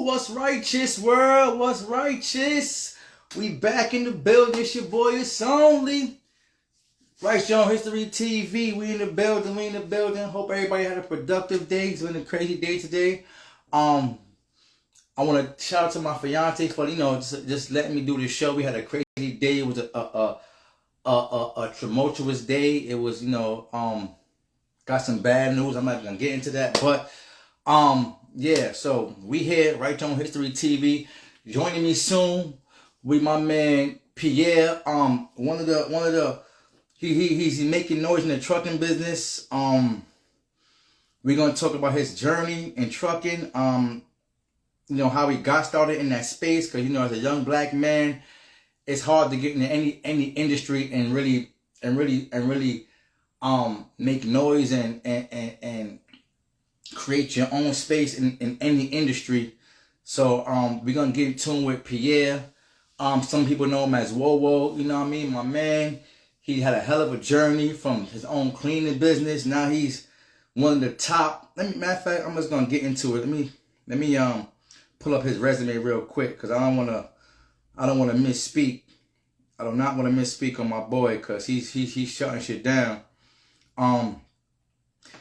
What's righteous, world? What's righteous? We back in the building. It's your boy, it's only Right John History TV. We in the building. Hope everybody had a productive day. It's been a crazy day today. I want to shout out to my fiance for just letting me do this show. We had a crazy day. It was a tumultuous day. It was got some bad news. I'm not gonna get into that, but yeah. So we here, Right John History TV. Joining me soon with my man Pierre. He's making noise in the trucking business. We're gonna talk about his journey in trucking. How he got started in that space, because as a young black man, it's hard to get into any industry and really make noise and create your own space in any industry. So we're gonna get in tune with Pierre. Some people know him as Wowo, you know what I mean? My man, he had a hell of a journey from his own cleaning business. Now he's one of the top. Matter of fact, I'm just gonna get into it. Let me pull up his resume real quick, because I don't wanna misspeak. I do not want to misspeak on my boy, because he's shutting shit down.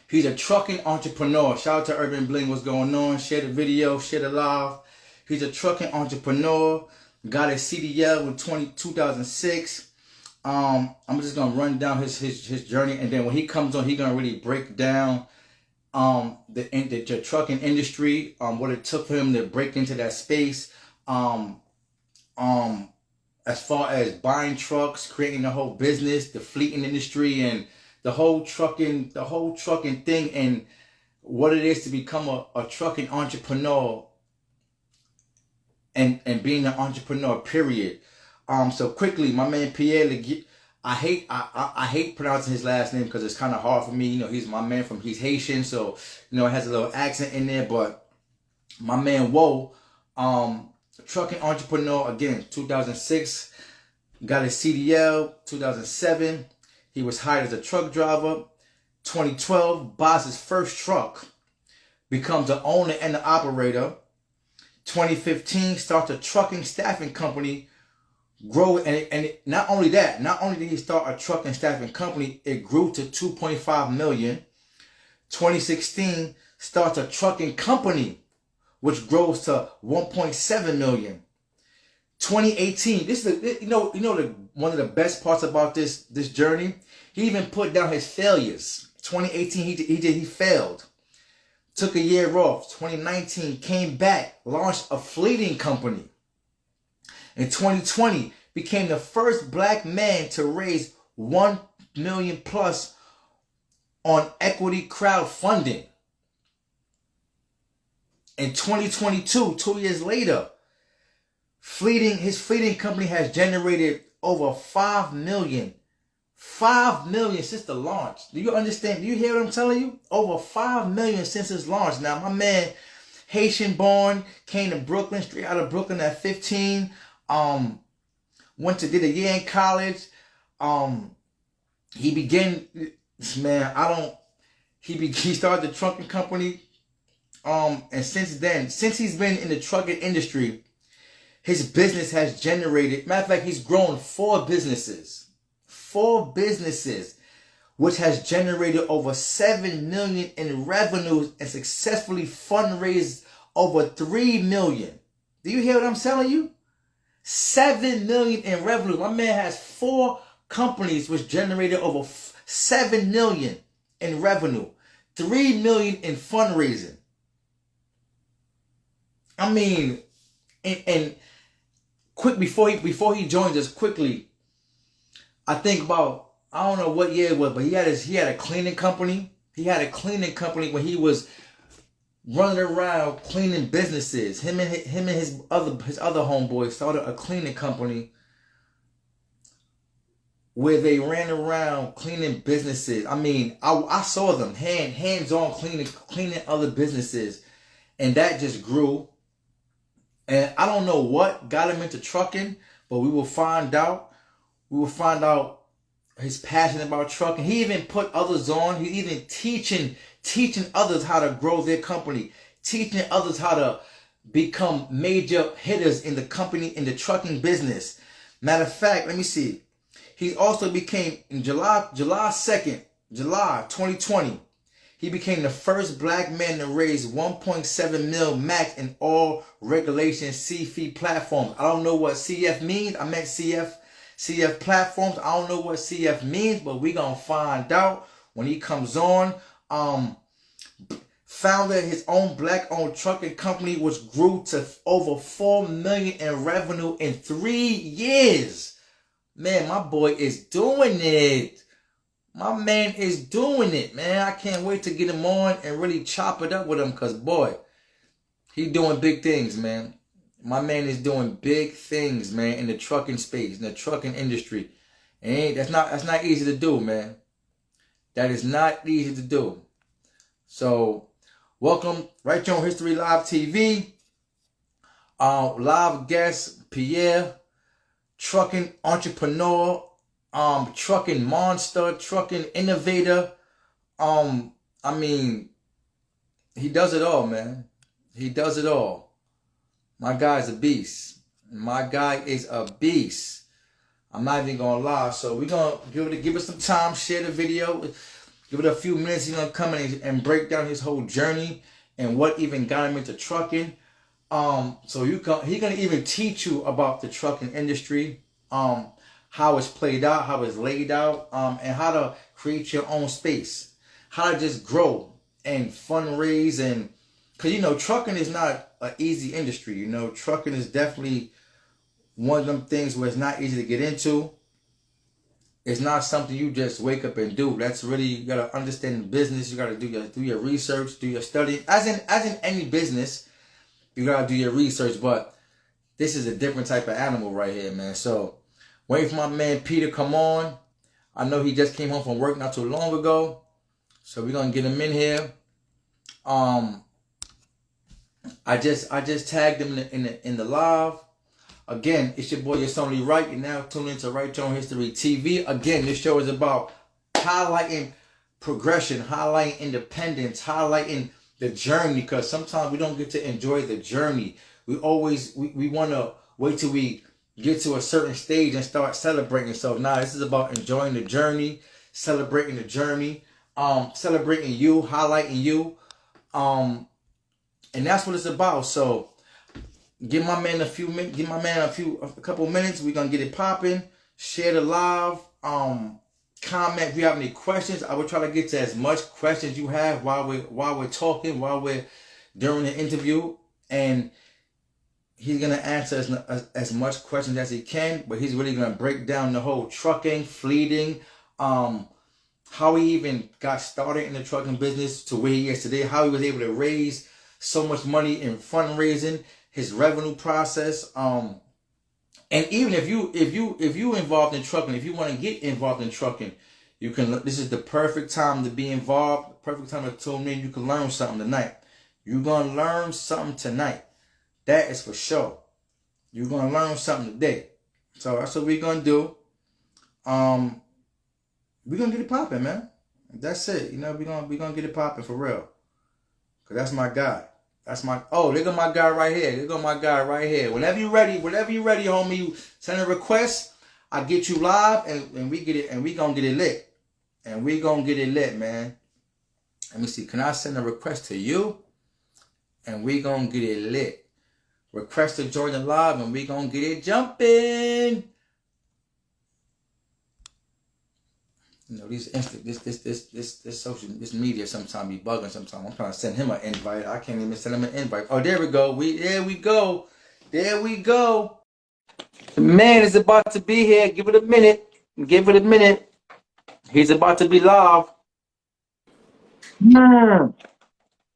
He's a trucking entrepreneur. Shout out to Urban Bling. What's going on? Share the video, share the live. He's a trucking entrepreneur. Got his CDL in 2006. I'm just gonna run down his journey, and then when he comes on, he's gonna really break down the trucking industry, what it took for him to break into that space. As far as buying trucks, creating the whole business, the fleeting industry, and the whole trucking thing, and what it is to become a trucking entrepreneur, and being an entrepreneur, period. So quickly, my man Pierre, I hate pronouncing his last name because it's kind of hard for me. He's my man he's Haitian, so it has a little accent in there. But my man Wo, trucking entrepreneur, again, 2006, got his CDL. 2007, he was hired as a truck driver. 2012, buys his first truck, becomes the owner and the operator. 2015, starts a trucking staffing company, grow, and not only did he start a trucking staffing company, it grew to 2.5 million. 2016, starts a trucking company, which grows to 1.7 million. 2018, this is one of the best parts about this journey. He even put down his failures. 2018, he failed. Took a year off. 2019, came back, launched a fleeting company. In 2020, became the first black man to raise 1 million plus on equity crowdfunding. In 2022, 2 years later, his fleeting company has generated over 5 million. 5 million since the launch. Do you understand? Do you hear what I'm telling you? Over 5 million since its launch. Now, my man, Haitian born, came to Brooklyn, straight out of Brooklyn at 15. Did a year in college. He started the trucking company. And since he's been in the trucking industry, his business has generated, matter of fact, he's grown 4 businesses, which has generated over 7 million in revenues and successfully fundraised over 3 million. Do you hear what I'm telling you? 7 million in revenue. My man has 4 companies which generated over 7 million in revenue, 3 million in fundraising. I mean, and quick before he joins us, quickly, I think about, I don't know what year it was, but he had a cleaning company. He had a cleaning company when he was running around cleaning businesses. Him and his other homeboys started a cleaning company where they ran around cleaning businesses. I mean, I saw them hands-on cleaning other businesses, and that just grew. And I don't know what got him into trucking, but we will find out. We will find out his passion about trucking. He even put others on. He even teaching others how to grow their company, teaching others how to become major hitters in the company, in the trucking business. Matter of fact, let me see. He also became, in July 2nd, July 2020, he became the first black man to raise 1.7 mil max in all regulation CFE platforms. I don't know what CF means. I meant CF platforms. I don't know what CF means, but we gonna find out when he comes on. Founded his own black-owned trucking company, which grew to over $4 million in revenue in 3 years. Man, my boy is doing it. My man is doing it, man. I can't wait to get him on and really chop it up with him, because, boy, he doing big things, man. My man is doing big things, man, in the trucking space, in the trucking industry. And that's not easy to do, man. That is not easy to do. So, welcome, Right Here on History Live TV. Live guest, Pierre, trucking entrepreneur, trucking monster, trucking innovator. I mean, he does it all, man. He does it all. My guy's a beast. My guy is a beast. I'm not even gonna lie. So we're gonna give it some time, share the video, give it a few minutes. He's gonna come in and break down his whole journey and what even got him into trucking. So he's gonna even teach you about the trucking industry, how it's played out, how it's laid out, and how to create your own space, how to just grow and fundraise. And because trucking is not an easy industry. Trucking is definitely one of them things where it's not easy to get into. It's not something you just wake up and do. That's really, you gotta understand the business. You gotta do your research, do your study. As in any business, you gotta do your research. But this is a different type of animal right here, man. So waiting for my man P to come on. I know he just came home from work not too long ago, so we're gonna get him in here. I just tagged him in the live. Again, it's your boy, it's only right. You're now tuned into Right Here on History TV. Again, this show is about highlighting progression, highlighting independence, highlighting the journey, because sometimes we don't get to enjoy the journey. We want to wait till we get to a certain stage and start celebrating. So now this is about enjoying the journey, celebrating the journey, celebrating you, highlighting you. And that's what it's about. So give my man a couple minutes. We're gonna get it popping. Share the live. Comment if you have any questions. I will try to get to as much questions you have while we're talking, while we're during the interview. And he's gonna answer as much questions as he can, but he's really gonna break down the whole trucking, fleeting, how he even got started in the trucking business to where he is today, how he was able to raise so much money in fundraising, his revenue process, and even if you involved in trucking, if you want to get involved in trucking, you can. This is the perfect time to be involved. Perfect time to tune in. You can learn something tonight. You're gonna learn something tonight. That is for sure. You're gonna learn something today. So that's what we're gonna do. We're gonna get it popping, man. That's it. We're gonna get it popping for real. Cause that's my guy. Look at my guy right here. Look at my guy right here. Whenever you're ready, homie, you send a request. I get you live and we get it, and we gonna get it lit. And we gonna get it lit, man. Let me see. Can I send a request to you? And we gonna get it lit. Request to join the live and we gonna get it jumping. This media sometimes be bugging sometimes. I'm trying to send him an invite. I can't even send him an invite. Oh, there we go. There we go. The man is about to be here. Give it a minute. He's about to be live.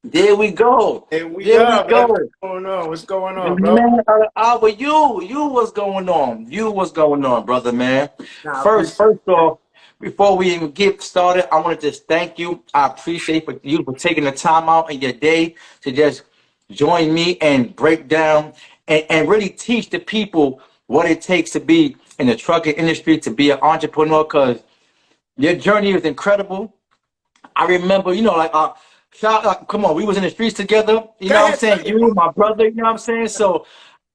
There we go. What's going on, bro? Man, you what's going on? What's going on, brother, man? First off, before we even get started, I want to just thank you. I appreciate you for taking the time out in your day to just join me and break down and really teach the people what it takes to be in the trucking industry, to be an entrepreneur, because your journey is incredible. I remember, Shout out, come on, we was in the streets together. You Go know what I'm ahead, tell saying? your You, boy. my brother. You know what I'm saying? So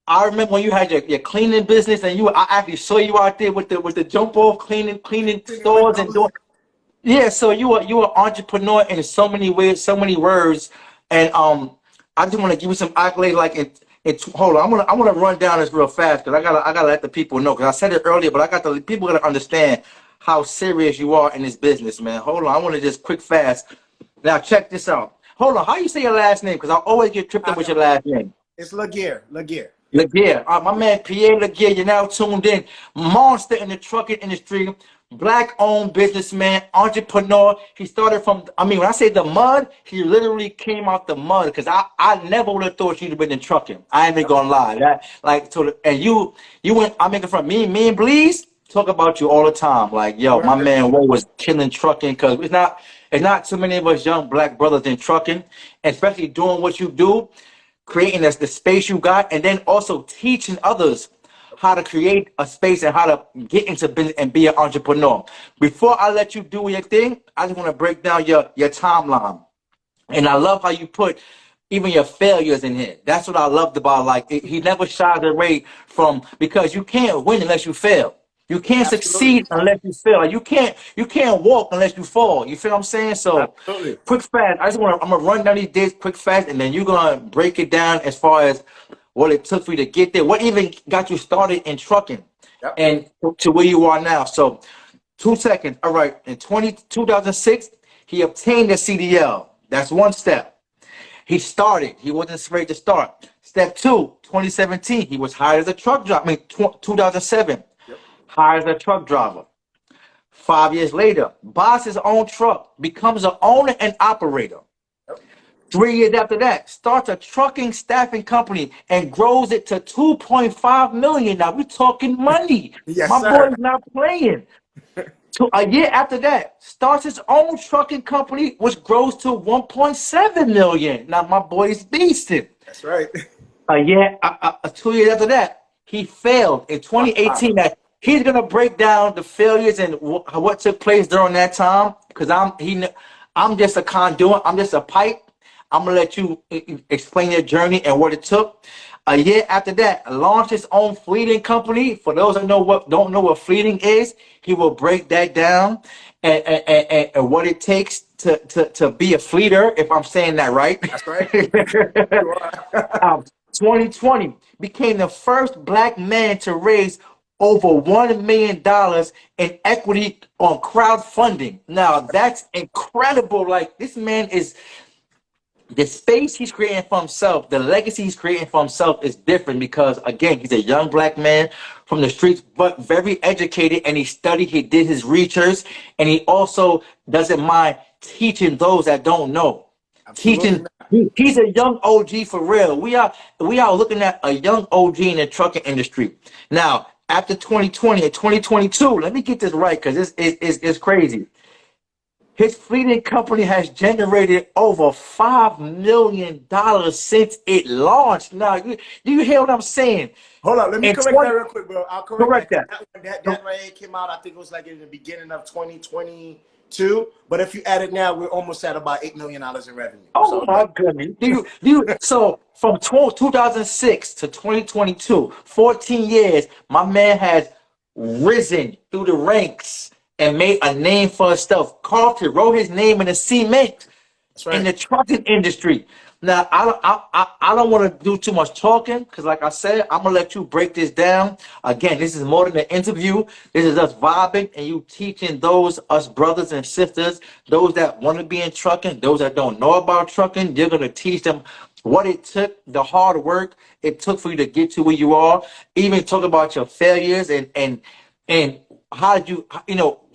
I remember when you had your cleaning business, and I actually saw you out there with the jump off cleaning Singing stores and windows. doing. Yeah, so you are entrepreneur in so many ways, so many words, and I just want to give you some accolades. Like hold on, I want to run down this real fast because I gotta let the people know because I said it earlier, but I got the people gotta understand how serious you are in this business, man. Hold on, I want to just quick fast. Now check this out. Hold on, how you say your last name? Because I always get tripped up I with know. your last name. It's Laguerre. Laguerre. Laguerre, my man Pierre Laguerre, you're now tuned in. Monster in the trucking industry, black-owned businessman, entrepreneur. He started from, I mean, when I say the mud, he literally came out the mud because I never would have thought you'd have been in trucking. I ain't even gonna lie. That like so, and you went. I'm making from me and Bleeze talk about you all the time. Like yo, my Word. man Woe was killing trucking because it's not too many of us young black brothers in trucking, especially doing what you do creating the space you got, and then also teaching others how to create a space and how to get into business and be an entrepreneur. Before I let you do your thing, I just want to break down your timeline. And I love how you put even your failures in here. That's what I loved about like he never shied away from because you can't win unless you fail. You can't Absolutely. succeed unless you fail. Like, you can't walk unless you fall. You feel what I'm saying? So Absolutely. quick fast. I'm gonna run down these days quick fast, and then you're gonna break it down as far as what it took for you to get there. What even got you started in trucking Yep. and to where you are now. So 2 seconds. All right. In 2006, he obtained a CDL. That's one step. He started. He wasn't afraid to start. Step two, 2017, he was hired as a truck driver. I mean, 2007, Yep. hired as a truck driver. 5 years later, buys his own truck, becomes an owner and operator. Yep. 3 years after that, starts a trucking staffing company and grows it to 2.5 million. Now we're talking money. Yes, My sir. boy's not playing. So a year after that, starts his own trucking company, which grows to 1.7 million. Now my boy's beasting. That's right. 2 years after that, he failed in Wow. 2018. That he's gonna break down the failures and what took place during that time. Because I'm just a conduit. I'm just a pipe. I'm gonna let you explain your journey and what it took. A year after that, launched his own fleeting company. For those that don't know what fleeting is, he will break that down and what it takes to be a fleeter, if I'm saying that right. That's right. You are. um, 2020 became the first black man to raise over $1 million in equity on crowdfunding. Now that's incredible. Like this man is the space he's creating for himself, the legacy he's creating for himself is different because again, he's a young black man from the streets, but very educated and he studied, he did his research, and he also doesn't mind teaching those that don't know. Absolutely Teaching not. he's a young OG for real. We are looking at a young OG in the trucking industry. Now, after 2020 and 2022, let me get this right because it's crazy. His fleeting company has generated over $5 million since it launched. Now, do you hear what I'm saying? Hold on. Let me In correct that 20, real quick, bro. I'll correct that correct because that. that right here came out. I think it was like in the beginning of 2022. But if you add it now, we're almost at about $8 million in revenue. Oh So my goodness. So from 2006 to 2022, 14 years, my man has risen through the ranks and made a name for himself. Carlton wrote his name in the cement that's in right. the trucking industry. Now, I don't want to do too much talking because, like I said, I'm gonna let you break this down. Again, this is more than an interview. This is us vibing and you teaching us brothers and sisters, those that want to be in trucking, those that don't know about trucking. You're gonna teach them what it took, the hard work it took for you to get to where you are. Even talk about your failures and how did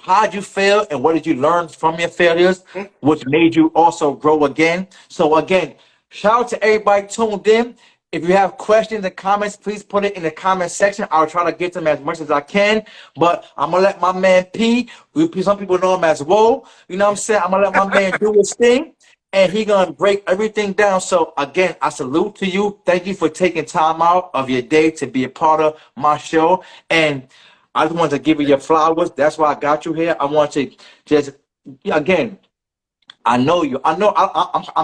how did you fail and what did you learn from your failures, Mhm. which made you also grow again. So again, shout out to everybody tuned in. If you have questions and comments, please put it in the comment section. I'll try to get them as much as I can. But I'm gonna let my man P, some people know him as Woe. You know what I'm saying? I'm gonna let my man do his thing and he gonna break everything down. So again, I salute to you. Thank you for taking time out of your day to be a part of my show. And I just want to give you your flowers. That's why I got you here. I want to just again, I know you. I know.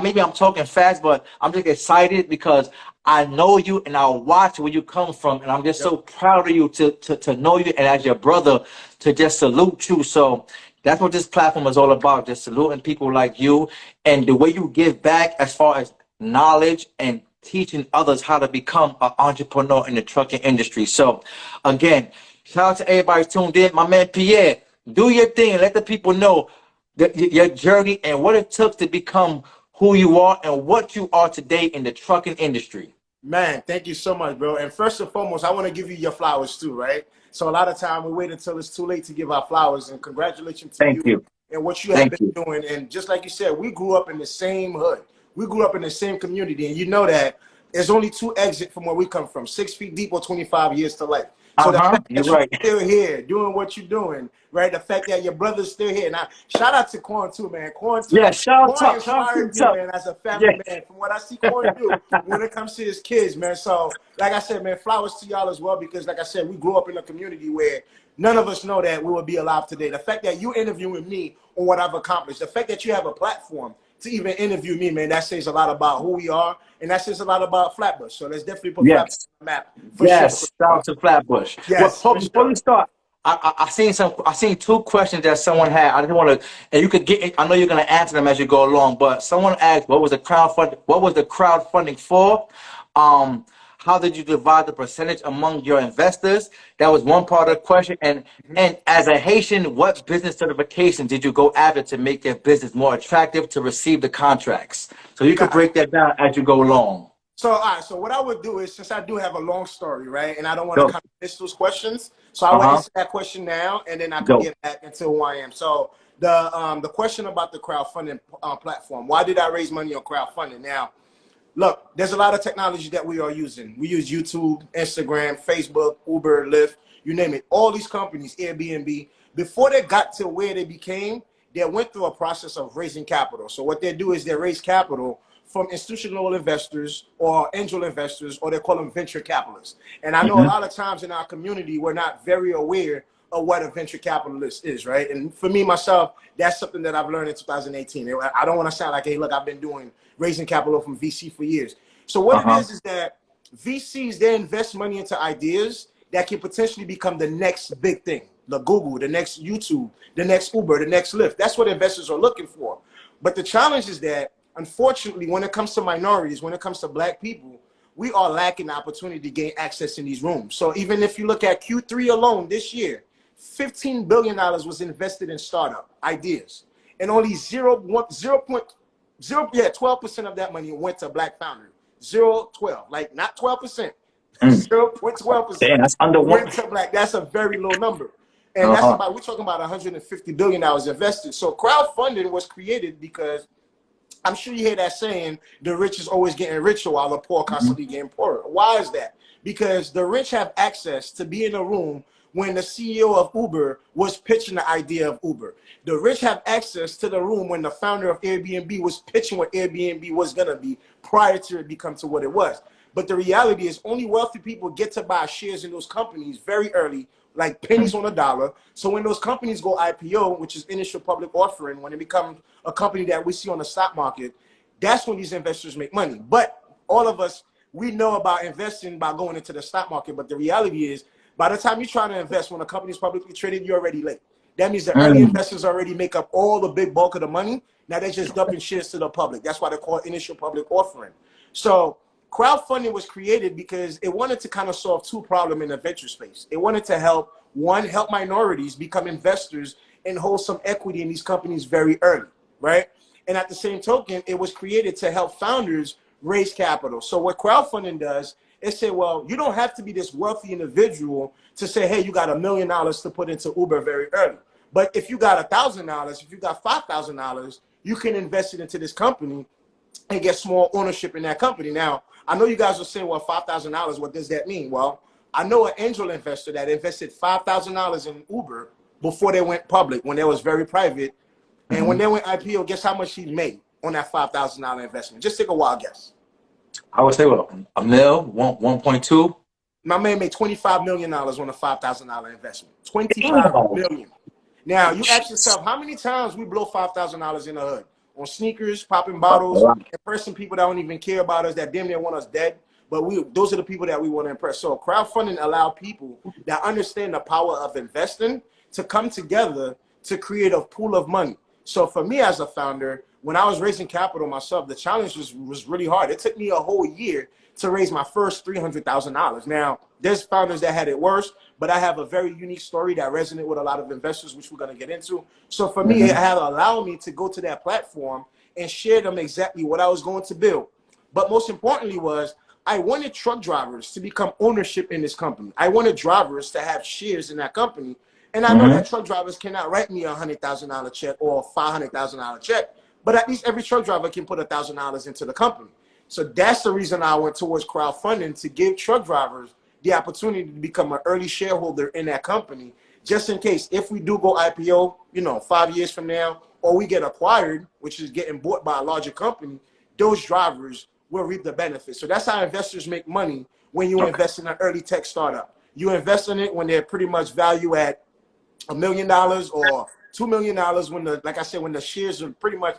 Maybe I'm talking fast, but I'm just excited because I know you and I watch where you come from, and I'm just so proud of you to know you and as your brother to just salute you. So that's what this platform is all about, just saluting people like you and the way you give back as far as knowledge and teaching others how to become an entrepreneur in the trucking industry. So again, shout out to everybody tuned in. My man Pierre, do your thing and let the people know your journey and what it took to become who you are and what you are today in the trucking industry. Man, thank you so much, bro. And first and foremost, I want to give you your flowers too, right? So a lot of time we wait until it's too late to give our flowers. And congratulations to Thank you you. and what you have Thank been you. doing. And just like you said, we grew up in the same hood. We grew up in the same community. And you know that there's only two exits from where we come from, 6 feet deep or 25 years to life. So the fact You're that you're right. still here doing what you're doing, right? The fact that your brother's still here. Now, shout out to Quan too, man. Yeah, shout Quan out, shout inspired me, out. man, as a family Yes. man. From what I see Quan do when it comes to his kids, man. So, like I said, man, flowers to y'all as well, because like I said, we grew up in a community where none of us know that we would be alive today. The fact that you interviewing me on what I've accomplished, the fact that you have a platform to even interview me, man, that says a lot about who we are, and that says a lot about Flatbush. So let's definitely put Flatbush Yes. on the map for sure. Yes. Shout out to Flatbush. Well, Yes, for before sure. we start, I seen two questions that someone had. I didn't want to, and you could get. I know you're going to answer them as you go along. But someone asked, "What was the crowdfund? What was the crowdfunding for? Um, how did you divide the percentage among your investors?" That was one part of the question. And as a Haitian, what business certification did you go after to make your business more attractive to receive the contracts? So you could Got it. break that down as you go along. So, all right. So, what I would do is, since I do have a long story, right, and I don't want to Go. kind of miss those questions, so I Uh will huh. answer that question now, and then I could Go. get back into who I am. So, the question about the crowdfunding platform. Why did I raise money on crowdfunding? Now, look, there's a lot of technology that we are using. We use YouTube, Instagram, Facebook, Uber, Lyft, you name it. All these companies, Airbnb, before they got to where they became, they went through a process of raising capital. So what they do is they raise capital from institutional investors or angel investors, or they call them venture capitalists. And I know a Hmm. lot of times in our community, we're not very aware of what a venture capitalist is, right? And for me, myself, that's something that I've learned in 2018. I don't want to sound like, hey, look, I've been doing raising capital from VC for years. So what Uh it huh. is that VCs, they invest money into ideas that can potentially become the next big thing, the Google, the next YouTube, the next Uber, the next Lyft. That's what investors are looking for. But the challenge is that, unfortunately, when it comes to minorities, when it comes to black people, we are lacking the opportunity to gain access in these rooms. So even if you look at Q3 alone this year, $15 billion was invested in startup ideas, and only 12% of that money went to black founders. 0.12, like not 12%, Mm. 0.12% Damn, that's under one. went to black. That's a very low number. And Uh that's huh. about, we're talking about $150 billion invested. So crowdfunding was created because I'm sure you hear that saying, the rich is always getting richer while the poor constantly getting poorer. Why is that? Because the rich have access to be in a room when the CEO of Uber was pitching the idea of Uber. The rich have access to the room when the founder of Airbnb was pitching what Airbnb was going to be prior to it become to what it was. But the reality is only wealthy people get to buy shares in those companies very early, like pennies on a dollar. So when those companies go IPO, which is initial public offering, when it becomes a company that we see on the stock market, that's when these investors make money. But all of us, we know about investing by going into the stock market. But the reality is, by the time you're trying to invest when a company is publicly traded, you're already late. That means the early Mm. investors already make up all the big bulk of the money. Now they're just dumping shares to the public. That's why they call it initial public offering. So crowdfunding was created because it wanted to kind of solve two problems in the venture space. It wanted to help, one, help minorities become investors and hold some equity in these companies very early, right? And at the same token, it was created to help founders raise capital. So what crowdfunding does, it say, well, you don't have to be this wealthy individual to say, hey, you got $1 million to put into Uber very early. But if you got $1,000, if you got $5,000, you can invest it into this company and get small ownership in that company. Now, I know you guys will say, well, $5,000, what does that mean? Well, I know an angel investor that invested $5,000 in Uber before they went public, when they was very private. And when Hmm. they went IPO, guess how much he made on that $5,000 investment? Just take a wild guess. I would say what a mil, 1.2. My man made $25 million on a $5,000 investment. 25 Damn. million. Now, you ask yourself, how many times we blow $5,000 in the hood on sneakers, popping bottles, impressing people that don't even care about us, that damn near want us dead. But those are the people that we want to impress. So crowdfunding allow people that understand the power of investing to come together to create a pool of money. So for me as a founder, when I was raising capital myself, the challenge was really hard. It took me a whole year to raise my first $300,000. Now, there's founders that had it worse, but I have a very unique story that resonated with a lot of investors, which we're going to get into. So for me, it had allowed me to go to that platform and share them exactly what I was going to build. But most importantly was I wanted truck drivers to become ownership in this company. I wanted drivers to have shares in that company. And I know that truck drivers cannot write me a $100,000 check or a $500,000 check, but at least every truck driver can put $1,000 into the company. So that's the reason I went towards crowdfunding, to give truck drivers the opportunity to become an early shareholder in that company, just in case if we do go IPO, 5 years from now, or we get acquired, which is getting bought by a larger company, those drivers will reap the benefits. So that's how investors make money when you invest in an early tech startup. You invest in it when they're pretty much value at $1 million or $2 million when when the shares are pretty much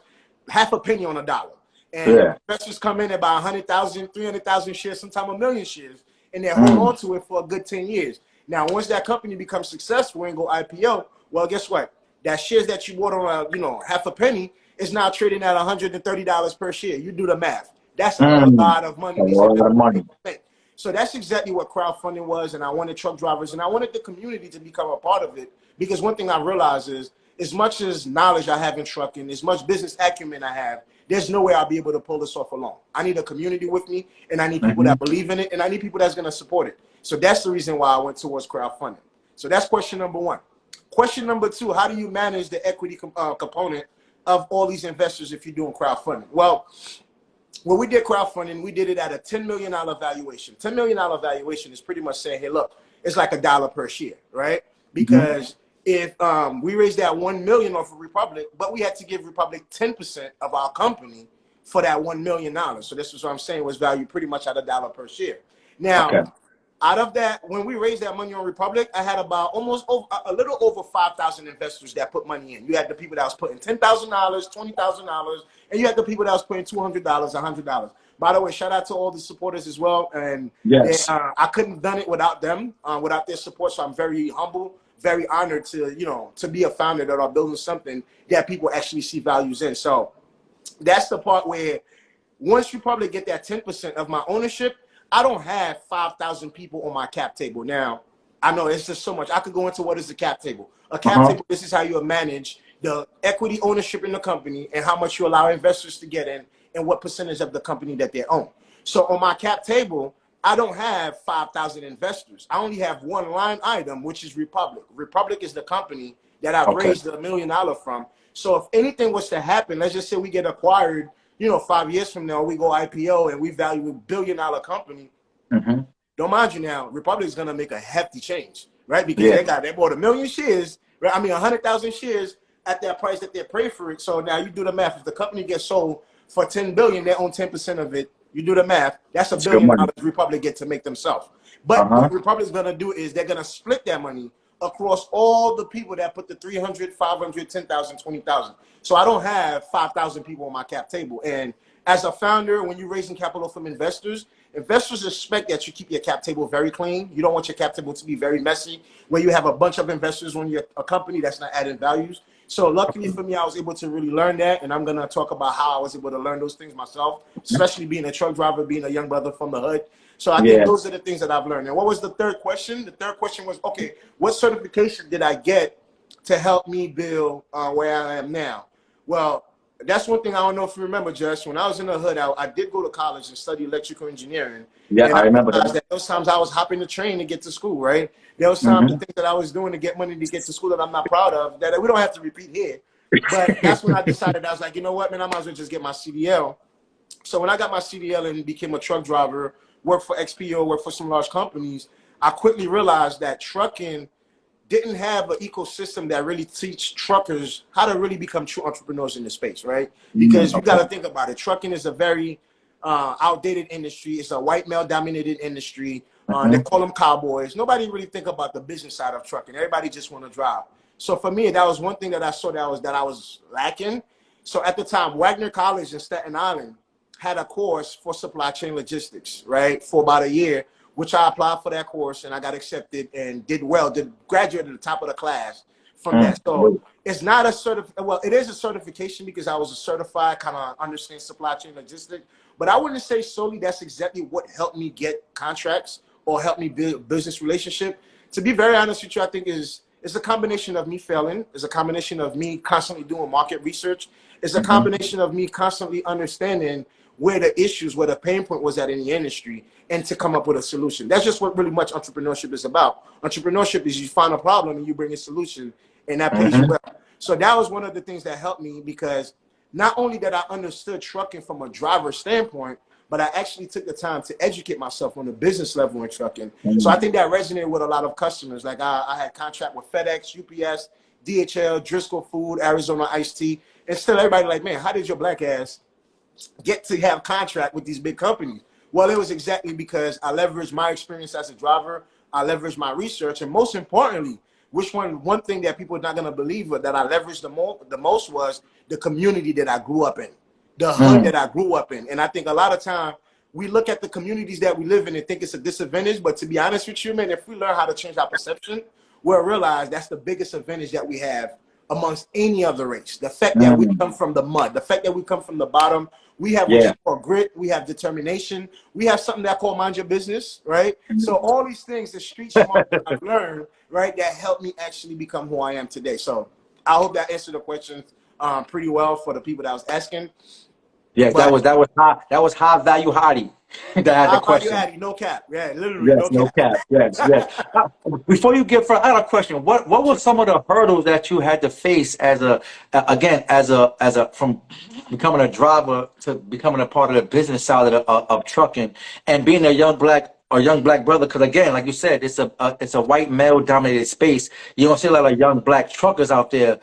half a penny on a dollar. And investors come in and buy 100,000, 300,000 shares, sometimes 1 million shares, and they hold on to it for a good 10 years. Now, once that company becomes successful and go IPO, well, guess what? That shares that you bought on half a penny is now trading at $130 per share. You do the math. That's a lot of money. A lot of money. So that's exactly what crowdfunding was, and I wanted truck drivers, and I wanted the community to become a part of it, because one thing I realized is, as much as knowledge I have in trucking, as much business acumen I have, there's no way I'll be able to pull this off alone. I need a community with me, and I need people that believe in it, and I need people that's going to support it. So that's the reason why I went towards crowdfunding. So that's question number one. Question number two, how do you manage the equity component of all these investors if you're doing crowdfunding? Well, when we did crowdfunding, we did it at a $10 million valuation. $10 million valuation is pretty much saying, hey, look, it's like $1 per share, right? Because if we raised that 1 million off of Republic, but we had to give Republic 10% of our company for that $1 million. So this is what I'm saying was valued pretty much at $1 per share. Now, out of that, when we raised that money on Republic, I had about a little over 5,000 investors that put money in. You had the people that was putting $10,000, $20,000, and you had the people that was putting $200, $100. By the way, shout out to all the supporters as well. And I couldn't have done it without them, without their support. So I'm very humble, very honored to be a founder that are building something that people actually see values in. So that's the part where once you probably get that 10% of my ownership, I don't have 5,000 people on my cap table. Now, I know it's just so much. I could go into what is the cap table. A cap table, this is how you manage the equity ownership in the company and how much you allow investors to get in and what percentage of the company that they own. So on my cap table, I don't have 5,000 investors. I only have one line item, which is Republic. Republic is the company that I've raised $1 million from. So if anything was to happen, let's just say we get acquired, 5 years from now, we go IPO and we value a $1 billion company. Don't mind you now, Republic is going to make a hefty change, right? Because they bought 1 million shares, right? I mean, 100,000 shares at that price that they pay for it. So now you do the math. If the company gets sold for $10 billion, they own 10% of it. You do the math. That's $1 billion Republic get to make themselves. But what Republic is going to do is they're going to split that money across all the people that put the 300, 500, 10,000, 20,000. So I don't have 5,000 people on my cap table. And as a founder, when you're raising capital from investors, investors expect that you keep your cap table very clean. You don't want your cap table to be very messy, where you have a bunch of investors when you're a company that's not adding values. So luckily for me, I was able to really learn that. And I'm going to talk about how I was able to learn those things myself, especially being a truck driver, being a young brother from the hood. So I think those are the things that I've learned. And what was the third question? The third question was, okay, what certification did I get to help me build where I am now? Well, that's one thing I don't know if you remember, Jess. When I was in the hood, I did go to college and study electrical engineering. Yeah, and I remember that. Those times I was hopping the train to get to school, right? There was times the things that I was doing to get money to get to school that I'm not proud of, that we don't have to repeat here. But that's when I decided, I was like, you know what, man, I might as well just get my CDL. So when I got my CDL and became a truck driver, worked for XPO, worked for some large companies, I quickly realized that trucking didn't have an ecosystem that really teach truckers how to really become true entrepreneurs in the space, right? Because you got to think about it. Trucking is a very outdated industry. It's a white male dominated industry. They call them cowboys. Nobody really think about the business side of trucking. Everybody just want to drive. So for me, that was one thing that I saw that I was lacking. So at the time, Wagner College in Staten Island had a course for supply chain logistics, right, for about a year, which I applied for that course and I got accepted and did well, did graduate at the top of the class from that. So it's not a well, it is a certification because I was a certified kind of understand supply chain logistics, but I wouldn't say solely that's exactly what helped me get contracts or helped me build business relationship. To be very honest with you, I think it's a combination of me failing. It's a combination of me constantly doing market research. It's a combination of me constantly understanding where the issues, where the pain point was at in the industry, and to come up with a solution. That's just what really much entrepreneurship is about. Entrepreneurship is you find a problem and you bring a solution, and that pays you well. So that was one of the things that helped me, because not only that I understood trucking from a driver standpoint, but I actually took the time to educate myself on the business level in trucking. So I think that resonated with a lot of customers. Like I had contract with FedEx, UPS, DHL, Driscoll Food, Arizona Iced Tea, and still everybody like, man, how did your black ass get to have contract with these big companies? Well, it was exactly because I leveraged my experience as a driver. I leveraged my research, and most importantly, one thing that people are not going to believe that I leveraged the most was the community that I grew up in, the hood that I grew up in. And I think a lot of time we look at the communities that we live in and think it's a disadvantage, but to be honest with you, man, if we learn how to change our perception, we'll realize that's the biggest advantage that we have amongst any other race. The fact that we come from the mud, the fact that we come from the bottom, we have what's called grit, we have determination, we have something that called mind your business, right? So all these things, the street smart that I've learned, right, that helped me actually become who I am today. So I hope that answered the question pretty well for the people that was asking. Yes, But that was high value Hottie that had the how about you, question. Addy? No cap. Yeah, literally, Yes, no no cap. cap. Yes, yes. Before you get further, I got a question. What were some of the hurdles that you had to face as a from becoming a driver to becoming a part of the business side of trucking and being a young black brother? Because again, like you said, it's a white male dominated space. You don't see a lot of young black truckers out there,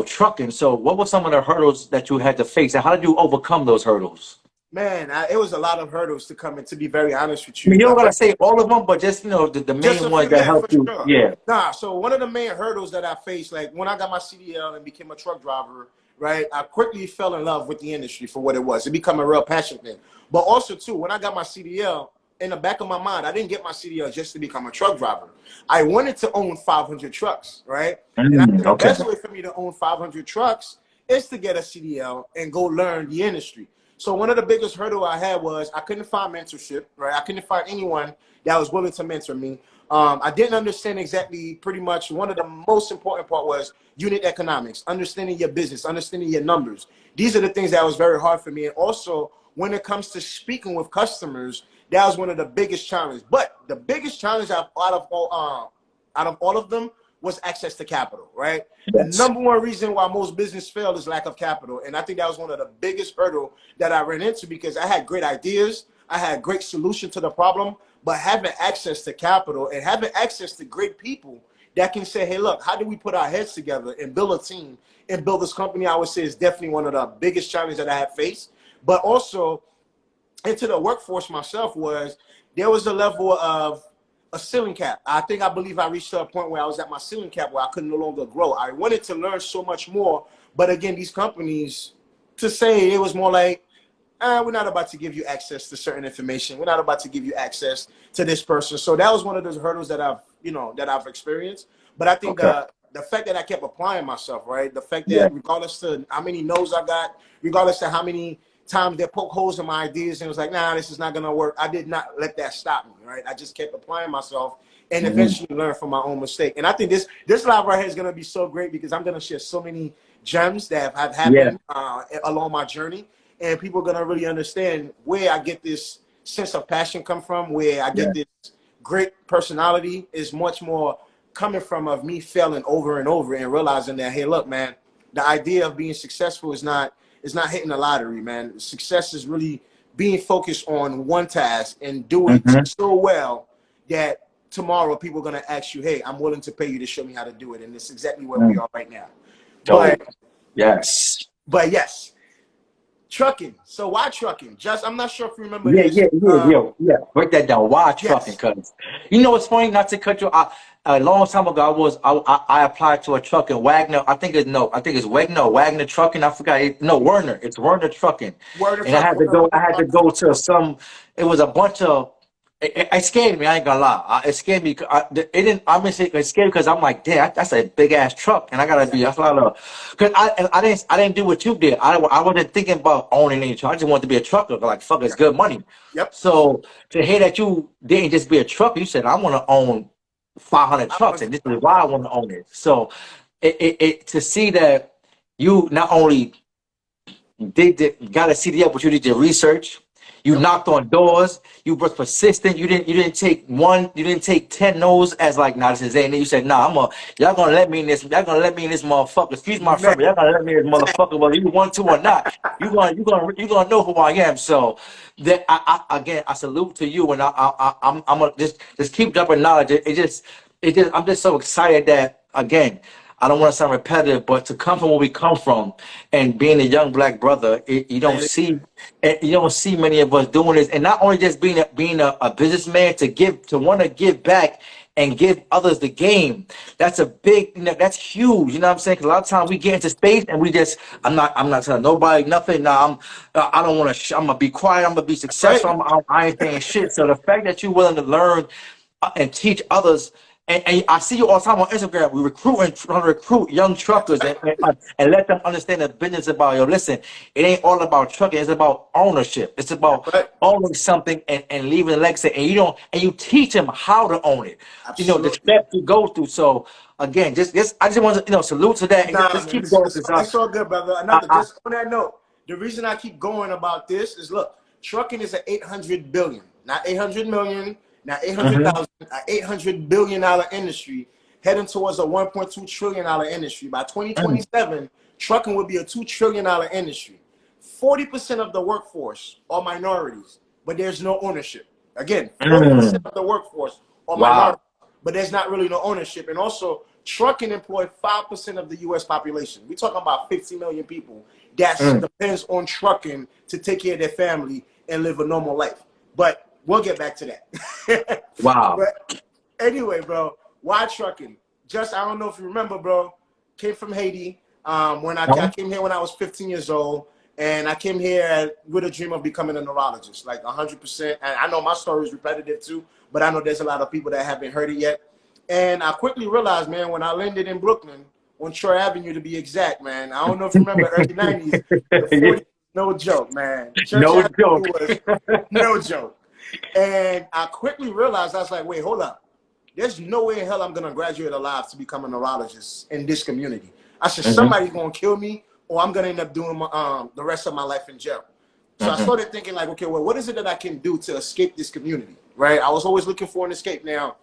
trucking. So what were some of the hurdles that you had to face, and how did you overcome those hurdles? Man, it was a lot of hurdles to come in, to be very honest with I mean, you. you don't gotta say all of them, but just the Just main a ones few, that yeah, for helped you. sure. Yeah. Nah, so one of the main hurdles that I faced, like when I got my CDL and became a truck driver, right, I quickly fell in love with the industry for what it was. It became a real passion thing. But also, too, when I got my CDL, in the back of my mind, I didn't get my CDL just to become a truck driver. I wanted to own 500 trucks, right? And I think the Okay. best way for me to own 500 trucks is to get a CDL and go learn the industry. So one of the biggest hurdle I had was I couldn't find mentorship, right? I couldn't find anyone that was willing to mentor me. I didn't understand exactly, pretty much one of the most important part was unit economics, understanding your business, understanding your numbers. These are the things that was very hard for me. And also when it comes to speaking with customers, that was one of the biggest challenges. But the biggest challenge out of all of them was access to capital, right? The Yes. number one reason why most business fail is lack of capital. And I think that was one of the biggest hurdle that I ran into, because I had great ideas, I had great solution to the problem, but having access to capital and having access to great people that can say, hey, look, how do we put our heads together and build a team and build this company, I would say is definitely one of the biggest challenges that I have faced. But also into the workforce myself there was a level of a ceiling cap. I believe I reached a point where I was at my ceiling cap where I could no longer grow. I wanted to learn so much more, but again, these companies, to say it was more like, we're not about to give you access to certain information. We're not about to give you access to this person. So that was one of those hurdles that I've experienced. But I think the fact that I kept applying myself, right? The fact that regardless to how many no's I got, regardless to how many times they poke holes in my ideas and it was like, nah, this is not gonna work, I did not let that stop me, right? I just kept applying myself and eventually learn from my own mistake. And I think this live right here is gonna be so great because I'm gonna share so many gems that have happened along my journey, and people are gonna really understand where I get this sense of passion come from, where I get this great personality is much more coming from of me failing over and over and realizing that, hey, look, man, the idea of being successful is not hitting the lottery, man. Success is really being focused on one task and doing it so well that tomorrow people are going to ask you, hey, I'm willing to pay you to show me how to do it. And it's exactly where we are right now. Oh, yes. But yes, Trucking. So why trucking? Just I'm not sure if you remember Yeah, this. yeah, yeah, yeah. Break that down. Why trucking? Yes, Cause you know it's funny, not to cut you. A long time ago, I applied to a truck in Wagner. I think it's Wagner Trucking. I forgot. No, Werner. It's Werner Trucking, word of and I trucking. had to go. I had to go to some. It was a bunch of. It scared me. I ain't gonna lie. It scared me. It didn't. I mean, it scared me because I'm like, damn, that's a big ass truck, and I gotta Yeah. be. That's a lot of. Cause I didn't do what you did. I wasn't thinking about owning any truck. I just wanted to be a trucker. Like, fuck, it's good money. Yep. So to hear that you didn't just be a trucker, you said I want to own 500 I trucks, was and this is why I want to own it. So to see that you not only got a CDL, but you did your research. You Yep. knocked on doors. You were persistent. You didn't take one. You didn't take 10 no's as like, nah, this is it. And then you said, nah, y'all gonna let me in this. Y'all gonna let me in this motherfucker. Excuse my Man, friend, but y'all gonna let me in this motherfucker, whether you want to or not. You gonna know who I am. So that again, I salute to you, and I'm gonna just keep dropping knowledge. I'm just so excited that again. I don't want to sound repetitive, but to come from where we come from and being a young black brother, you don't see many of us doing this. And not only just being a businessman to want to give back and give others the game. That's a big, that's huge. You know what I'm saying? 'Cause a lot of times we get into space and we just, I'm not telling nobody nothing. Nah, I don't want to, I'm gonna be quiet. I'm gonna be successful. right. I ain't saying shit. So the fact that you're willing to learn and teach others. And I see you all the time on Instagram. We trying to recruit young truckers and let them understand the business about, yo, listen, it ain't all about trucking. It's about ownership. It's about Right. owning something and leaving a legacy. And you teach them how to own it. You know, the Absolutely. steps you go through. So again, I just want to, salute to that and Nah, just man, keep going. Cause it's all good, brother. I, Another, I, just on that note, the reason I keep going about this is look, trucking is an 800 billion, not 800 million, not mhm, 800,000, an $800 billion industry heading towards a $1.2 trillion industry. By mm, 2027, trucking will be a $2 trillion industry. 40% of the workforce are minorities, but there's no ownership. Again, 40% mm, of the workforce are minorities, wow. but there's not really no ownership. And also, trucking employ 5% of the U.S. population. We're talking about 50 million people that Mm, depends on trucking to take care of their family and live a normal life. But we'll get back to that. wow. But anyway, bro, why trucking? Just I don't know if you remember, bro. Came from Haiti. When I Uh-huh. came here when I was 15 years old, and I came here with a dream of becoming a neurologist, like 100%. And I know my story is repetitive too, but I know there's a lot of people that haven't heard it yet. And I quickly realized, man, when I landed in Brooklyn on Troy Avenue to be exact, man. I don't know if you remember early 90s, the 40s, no joke, man. Church No Avenue joke. was no joke. And I quickly realized, I was like, wait, hold up. There's no way in hell I'm going to graduate alive to become a neurologist in this community. I said, Mhm, somebody's going to kill me or I'm going to end up doing the rest of my life in jail. So I mhm, started thinking like, okay, well, what is it that I can do to escape this community, right? I was always looking for an escape. Now,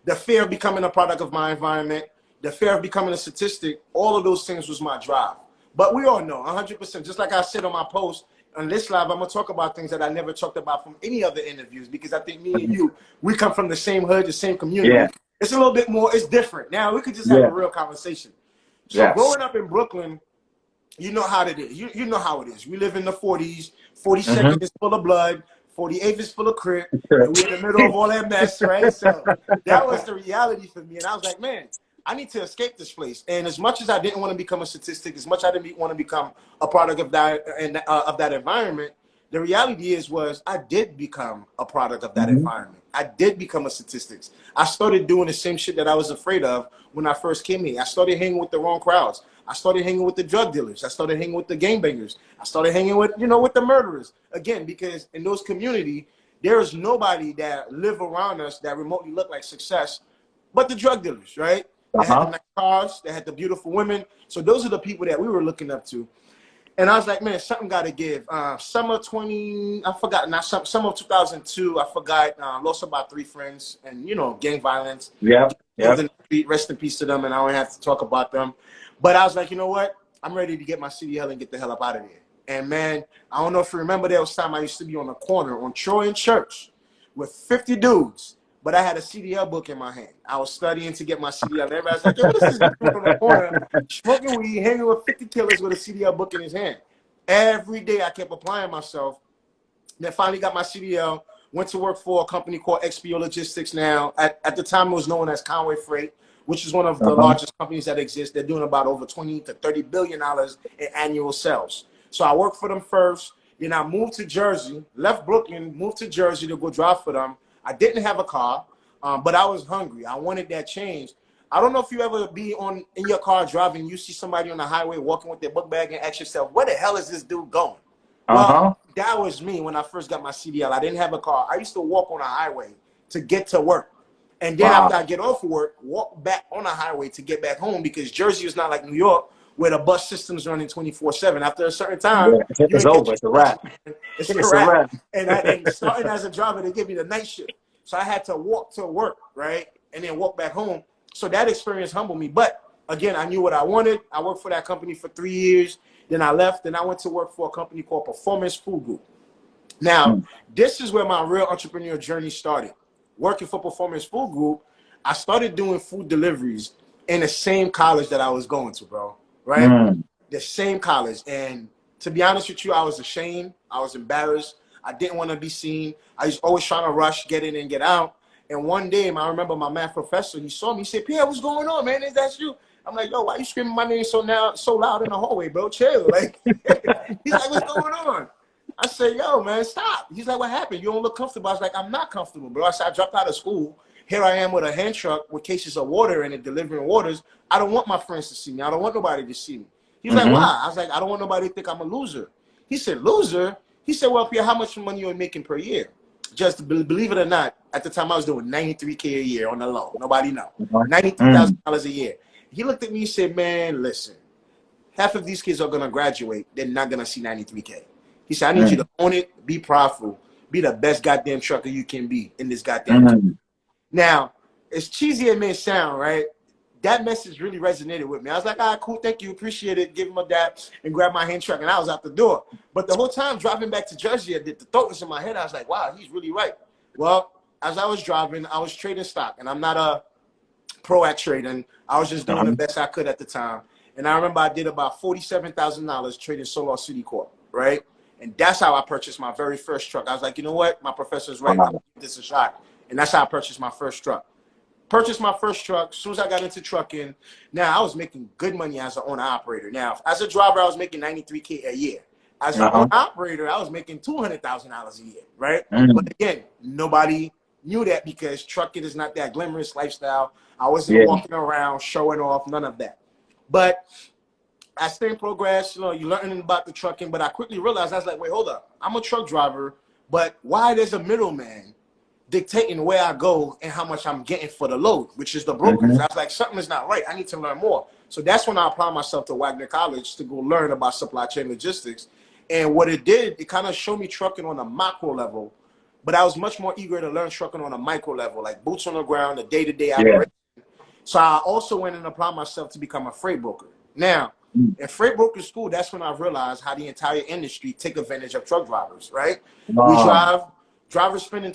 the fear of becoming a product of my environment, the fear of becoming a statistic, all of those things was my drive. But we all know 100%, just like I said on my post, on this live, I'm going to talk about things that I never talked about from any other interviews because I think me and mhm. you, we come from the same hood, the same Yeah, community. It's a little bit more, it's different. Now we could just have a yeah, real conversation. So yes. growing up in Brooklyn, you know how it is. You know how it is. We live in the 40s. 42nd Mhm. is full of blood. 48th is full of crip. And we're in the middle of all that mess, right? So that was the reality for me. And I was like, man, I need to escape this place. And as much as I didn't want to become a statistic, as much as I didn't want to become a product of that environment, the reality was I did become a product of that Mhm. environment. I did become a statistics. I started doing the same shit that I was afraid of when I first came here. I started hanging with the wrong crowds. I started hanging with the drug dealers. I started hanging with the gangbangers. I started hanging with, with the murderers. Again, because in those community, there is nobody that live around us that remotely look like success, but the drug dealers, right? They had the Uh-huh. nice cars, they had the beautiful women. So those are the people that we were looking up to. And I was like, man, something got to give. Summer 20, I forgot. Now, summer of 2002, I forgot. Lost about 3 friends, and gang violence. Yep, Killed yep. in the street. Rest in peace to them, and I don't have to talk about them. But I was like, you know what? I'm ready to get my CDL and get the hell up out of there. And man, I don't know if you remember, there was time I used to be on the corner on Troy and Church with 50 dudes, but I had a CDL book in my hand. I was studying to get my CDL. And everybody's like, yo, what is this dude on the corner smoking weed, hanging with 50 killers with a CDL book in his hand? Every day I kept applying myself. Then finally got my CDL, went to work for a company called XPO Logistics now. At the time, it was known as Conway Freight, which is one of the largest companies that exist. They're doing about over $20 to $30 billion in annual sales. So I worked for them first. Then I moved to Jersey, left Brooklyn, moved to Jersey to go drive for them. I didn't have a car, but I was hungry. I wanted that change. I don't know if you ever be in your car driving, you see somebody on the highway walking with their book bag and ask yourself, where the hell is this dude going? Well, that was me when I first got my CDL. I didn't have a car. I used to walk on a highway to get to work. And then after I get off of work, walk back on a highway to get back home, because Jersey is not like New York where the bus system's running 24/7. After a certain time, it's over. It's a wrap. It's a wrap. And starting as a driver, they give me the night shift. So I had to walk to work, right? And then walk back home. So that experience humbled me. But again, I knew what I wanted. I worked for that company for 3 years. Then I left, and I went to work for a company called Performance Food Group. Now, this is where my real entrepreneurial journey started. Working for Performance Food Group, I started doing food deliveries in the same college that I was going to, bro. Right? The same college. And to be honest with you, I was ashamed. I was embarrassed. I didn't want to be seen. I was always trying to rush, get in and get out. And one day, I remember my math professor, he saw me, he said, Pierre, what's going on, man? Is that you? I'm like, yo, why you screaming my name so loud in the hallway, bro? Chill. Like, he's like, what's going on? I said, yo, man, stop. He's like, what happened? You don't look comfortable. I was like, I'm not comfortable, bro. I said, I dropped out of school. Here I am with a hand truck with cases of water in it, delivering waters. I don't want my friends to see me. I don't want nobody to see me. He's like, why? I was like, I don't want nobody to think I'm a loser. He said, loser? He said, well, Pierre, how much money are you making per year? Just believe it or not, at the time I was doing $93K a year on the loan. Nobody know. $93,000 a year. He looked at me and said, man, listen, half of these kids are going to graduate. They're not going to see $93K. He said, I need you to own it, be profitable, be the best goddamn trucker you can be in this goddamn Now, as cheesy as it may sound, right? That message really resonated with me. I was like, all right, cool, thank you, appreciate it. Give him a dap and grab my hand truck, and I was out the door. But the whole time driving back to Jersey, the thought was in my head. I was like, wow, he's really right. Well, as I was driving, I was trading stock, and I'm not a pro at trading. I was just doing the best I could at the time. And I remember I did about $47,000 trading Solar City Corp, right? And that's how I purchased my very first truck. I was like, you know what? My professor's right. I'll give this a shot. And that's how I purchased my first truck. Purchased my first truck. As soon as I got into trucking, now I was making good money as an owner-operator. Now, as a driver, I was making $93K a year. As an owner-operator, I was making $200,000 a year, right? But again, nobody knew that because trucking is not that glamorous lifestyle. I wasn't walking around showing off, none of that. But I stayed in progress, you know, you're learning about the trucking, but I quickly realized, I was like, wait, hold up. I'm a truck driver, but why there's a middleman dictating where I go and how much I'm getting for the load, which is the brokers. I was like, something is not right. I need to learn more. So that's when I applied myself to Wagner College to go learn about supply chain logistics. And what it did, it kind of showed me trucking on a macro level, but I was much more eager to learn trucking on a micro level, like boots on the ground, the day-to-day operation. So I also went and applied myself to become a freight broker. Now, in freight broker school, that's when I realized how the entire industry take advantage of truck drivers, right? Drivers spending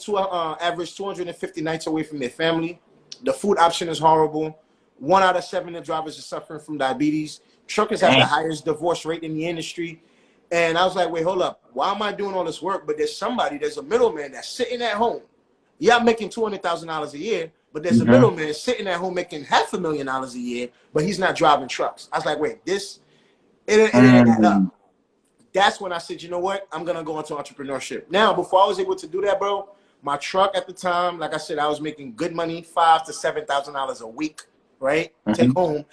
average 250 nights away from their family. The food option is horrible. 1 out of 7 of drivers are suffering from diabetes. Truckers have the highest divorce rate in the industry. And I was like, wait, hold up. Why am I doing all this work? But there's a middleman that's sitting at home. Yeah, I'm making $200,000 a year, but there's a middleman sitting at home making $500,000 a year, but he's not driving trucks. I was like, wait, it ain't add up. That's when I said, you know what? I'm going to go into entrepreneurship. Now, before I was able to do that, bro, my truck at the time, like I said, I was making good money, $5,000 to $7,000 a week, right? Take home.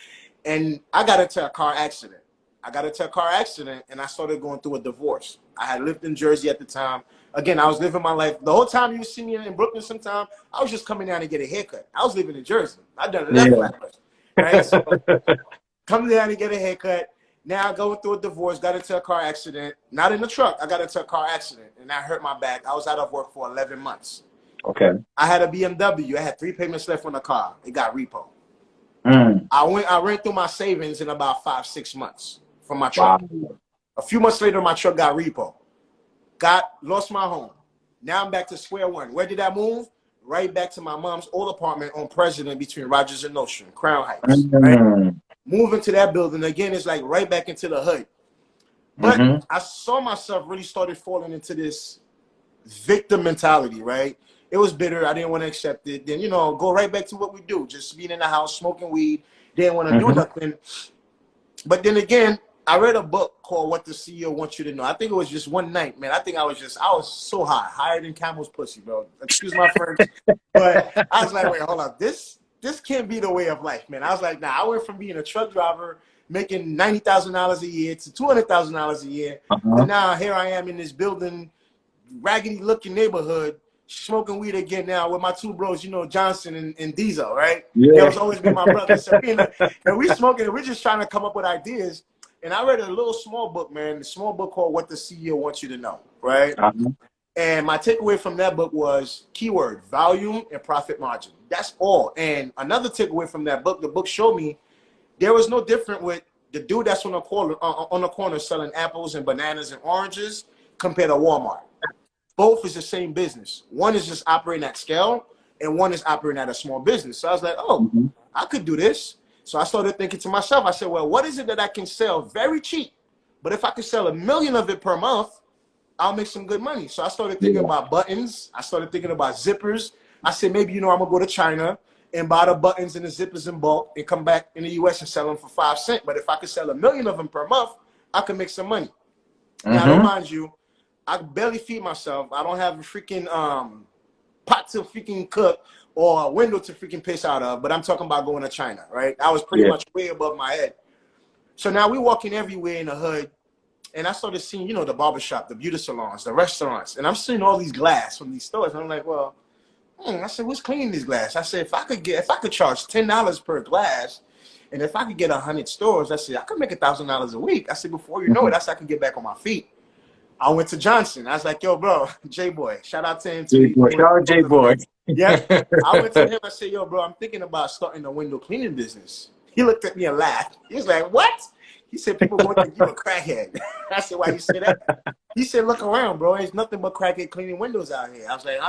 And I got into a car accident. And I started going through a divorce. I had lived in Jersey at the time. Again, I was living my life. The whole time you see me in Brooklyn sometime, I was just coming down to get a haircut. I was living in Jersey. I'd done enough right? So, coming down to get a haircut. Now going through a divorce, got into a car accident. Not in the truck. I got into a car accident, and I hurt my back. I was out of work for 11 months. Okay. I had a BMW. I had 3 payments left on the car. It got repo. I ran through my savings in about 5-6 months from my truck. Wow. A few months later, my truck got repo. Lost my home. Now I'm back to square one. Where did I move? Right back to my mom's old apartment on President between Rogers and Nostrand, Crown Heights. Right? Moving to that building again, it's like right back into the hood. But Mm-hmm. I saw myself really started falling into this victim mentality, right? It was bitter. I didn't want to accept it. Then, go right back to what we do. Just being in the house, smoking weed. Didn't want to do Mm-hmm. nothing. But then again, I read a book called What the CEO Wants You to Know. I think it was just one night, man. I was so high, higher than camel's pussy, bro. Excuse my French. But I was like, wait, hold up. This can't be the way of life, man. I was like, nah, I went from being a truck driver making $90,000 a year to $200,000 a year. Uh-huh. And now here I am in this building, raggedy looking neighborhood, smoking weed again now with my two bros, Johnson and Diesel, right? They Yeah. was always been my brothers. So and we smoking and we're just trying to come up with ideas. And I read a little small book, man, a small book called What the CEO Wants You to Know, right? Uh-huh. And my takeaway from that book was keyword, volume and profit margin. That's all. And another takeaway from that book, the book showed me there was no different with the dude that's on the corner selling apples and bananas and oranges compared to Walmart. Both is the same business. One is just operating at scale, and one is operating at a small business. So I was like, oh, Mm-hmm. I could do this. So I started thinking to myself, I said, well, what is it that I can sell very cheap? But if I could sell 1 million of it per month, I'll make some good money. So I started thinking Yeah. about buttons. I started thinking about zippers. I said, maybe, I'm going to go to China and buy the buttons and the zippers in bulk and come back in the U.S. and sell them for 5 cents. But if I could sell 1 million of them per month, I could make some money. Now, don't Mm-hmm. mind you, I barely feed myself. I don't have a freaking pot to freaking cook or a window to freaking piss out of, but I'm talking about going to China, right? I was pretty Yeah. much way above my head. So now we're walking everywhere in the hood, and I started seeing, the barbershop, the beauty salons, the restaurants, and I'm seeing all these glass from these stores. And I'm like, well, I said, who's cleaning these glass? I said, if I could charge $10 per glass, and if I could get 100 stores, I said, I could make $1,000 a week. I said, before you know it, I said, I can get back on my feet. I went to Johnson. I was like, yo, bro, J-Boy. Shout out to him, too. J-Boy. Shout out J-Boy. Yep. I went to him. I said, yo, bro, I'm thinking about starting a window cleaning business. He looked at me and laughed. He was like, what? He said, people going to think you a crackhead. I said, why you say that? He said, look around, bro. There's nothing but crackhead cleaning windows out here. I was like,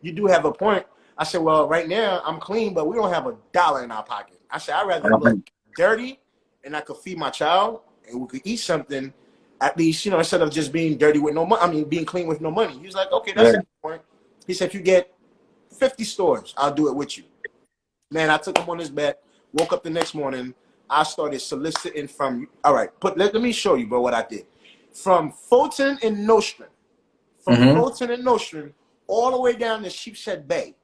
you do have a point. I said, well, right now I'm clean, but we don't have $1 in our pocket. I said, I'd rather look dirty and I could feed my child and we could eat something at least, instead of just being dirty with no money. I mean, being clean with no money. He was like, okay, that's a good point. He said, if you get 50 stores, I'll do it with you. Man, I took him on his bet. Woke up the next morning. I started soliciting from, all right, let me show you, bro, what I did. From Fulton and Nostrand, all the way down to Sheepshead Bay.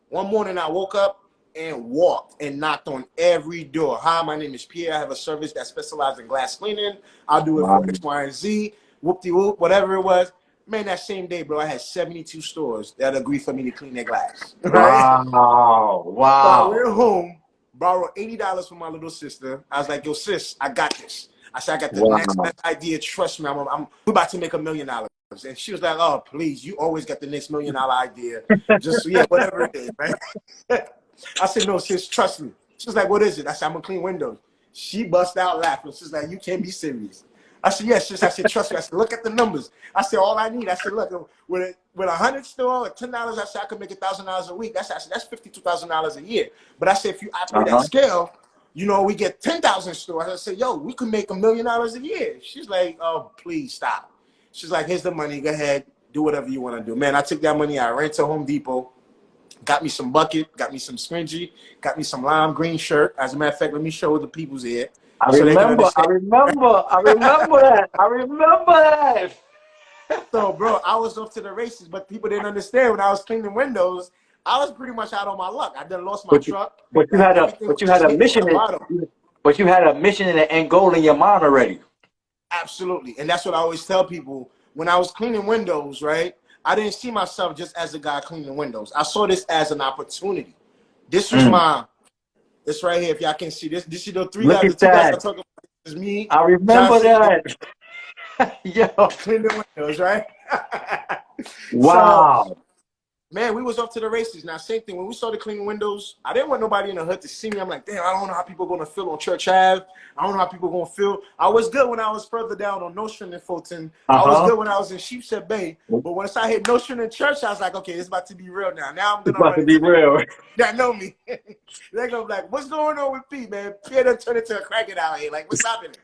One morning I woke up and walked and knocked on every door. Hi, my name is Pierre. I have a service that specializes in glass cleaning. I'll do it for X, Y, and Z, whoop-de-whoop, whatever it was. Man, that same day, bro, I had 72 stores that agreed for me to clean their glass. Right? Wow. So I Wow. went home, borrowed $80 from my little sister. I was like, yo, sis, I got this. I said, I got the next best idea. Trust me, we're about to make $1 million. And she was like, oh, please, you always got the next $1 million idea. Just, yeah, whatever it is, right? I said, no, sis, trust me. She was like, what is it? I said, I'm going to clean windows. She bust out laughing. She's like, you can't be serious. I said, yes, sis. I said, trust me. I said, look at the numbers. I said, all I need. I said, look, with 100 store or $10, I said, I could make $1,000 a week. I said, that's $52,000 a year. But I said, if you operate at scale, we get 10,000 stores. I said, yo, we could make $1 million a year. She's like, oh, please stop. She's like, here's the money. Go ahead. Do whatever you want to do. Man, I took that money. I ran to Home Depot. Got me some bucket, got me some scrunchie, got me some lime green shirt. As a matter of fact, let me show the people's here. I remember that. So, bro, I was off to the races, but people didn't understand when I was cleaning windows. I was pretty much out on my luck. I done lost my truck. But you had a mission. But you had a mission and an end goal in your mind already. Absolutely, and that's what I always tell people. When I was cleaning windows, right? I didn't see myself just as a guy cleaning windows. I saw this as an opportunity. This was this right here. If y'all can see this is the three guys. The two guys I'm talking about. This is me. I remember Johnson, that. Yo, cleaning windows, right? wow. So, man, we was off to the races. Now, same thing. When we started cleaning windows, I didn't want nobody in the hood to see me. I'm like, damn, I don't know how people are going to feel on Church Ave. I don't know how people are going to feel. I was good when I was further down on Nostrand and Fulton. I was good when I was in Sheepshead Bay. But once I hit Nostrand and Church, I was like, okay, it's about to be real now. Now I'm going to about to be real. That know me. They're going to be like, what's going on with P, man? Pierre done turned into a crackhead out here. Like, what's happening?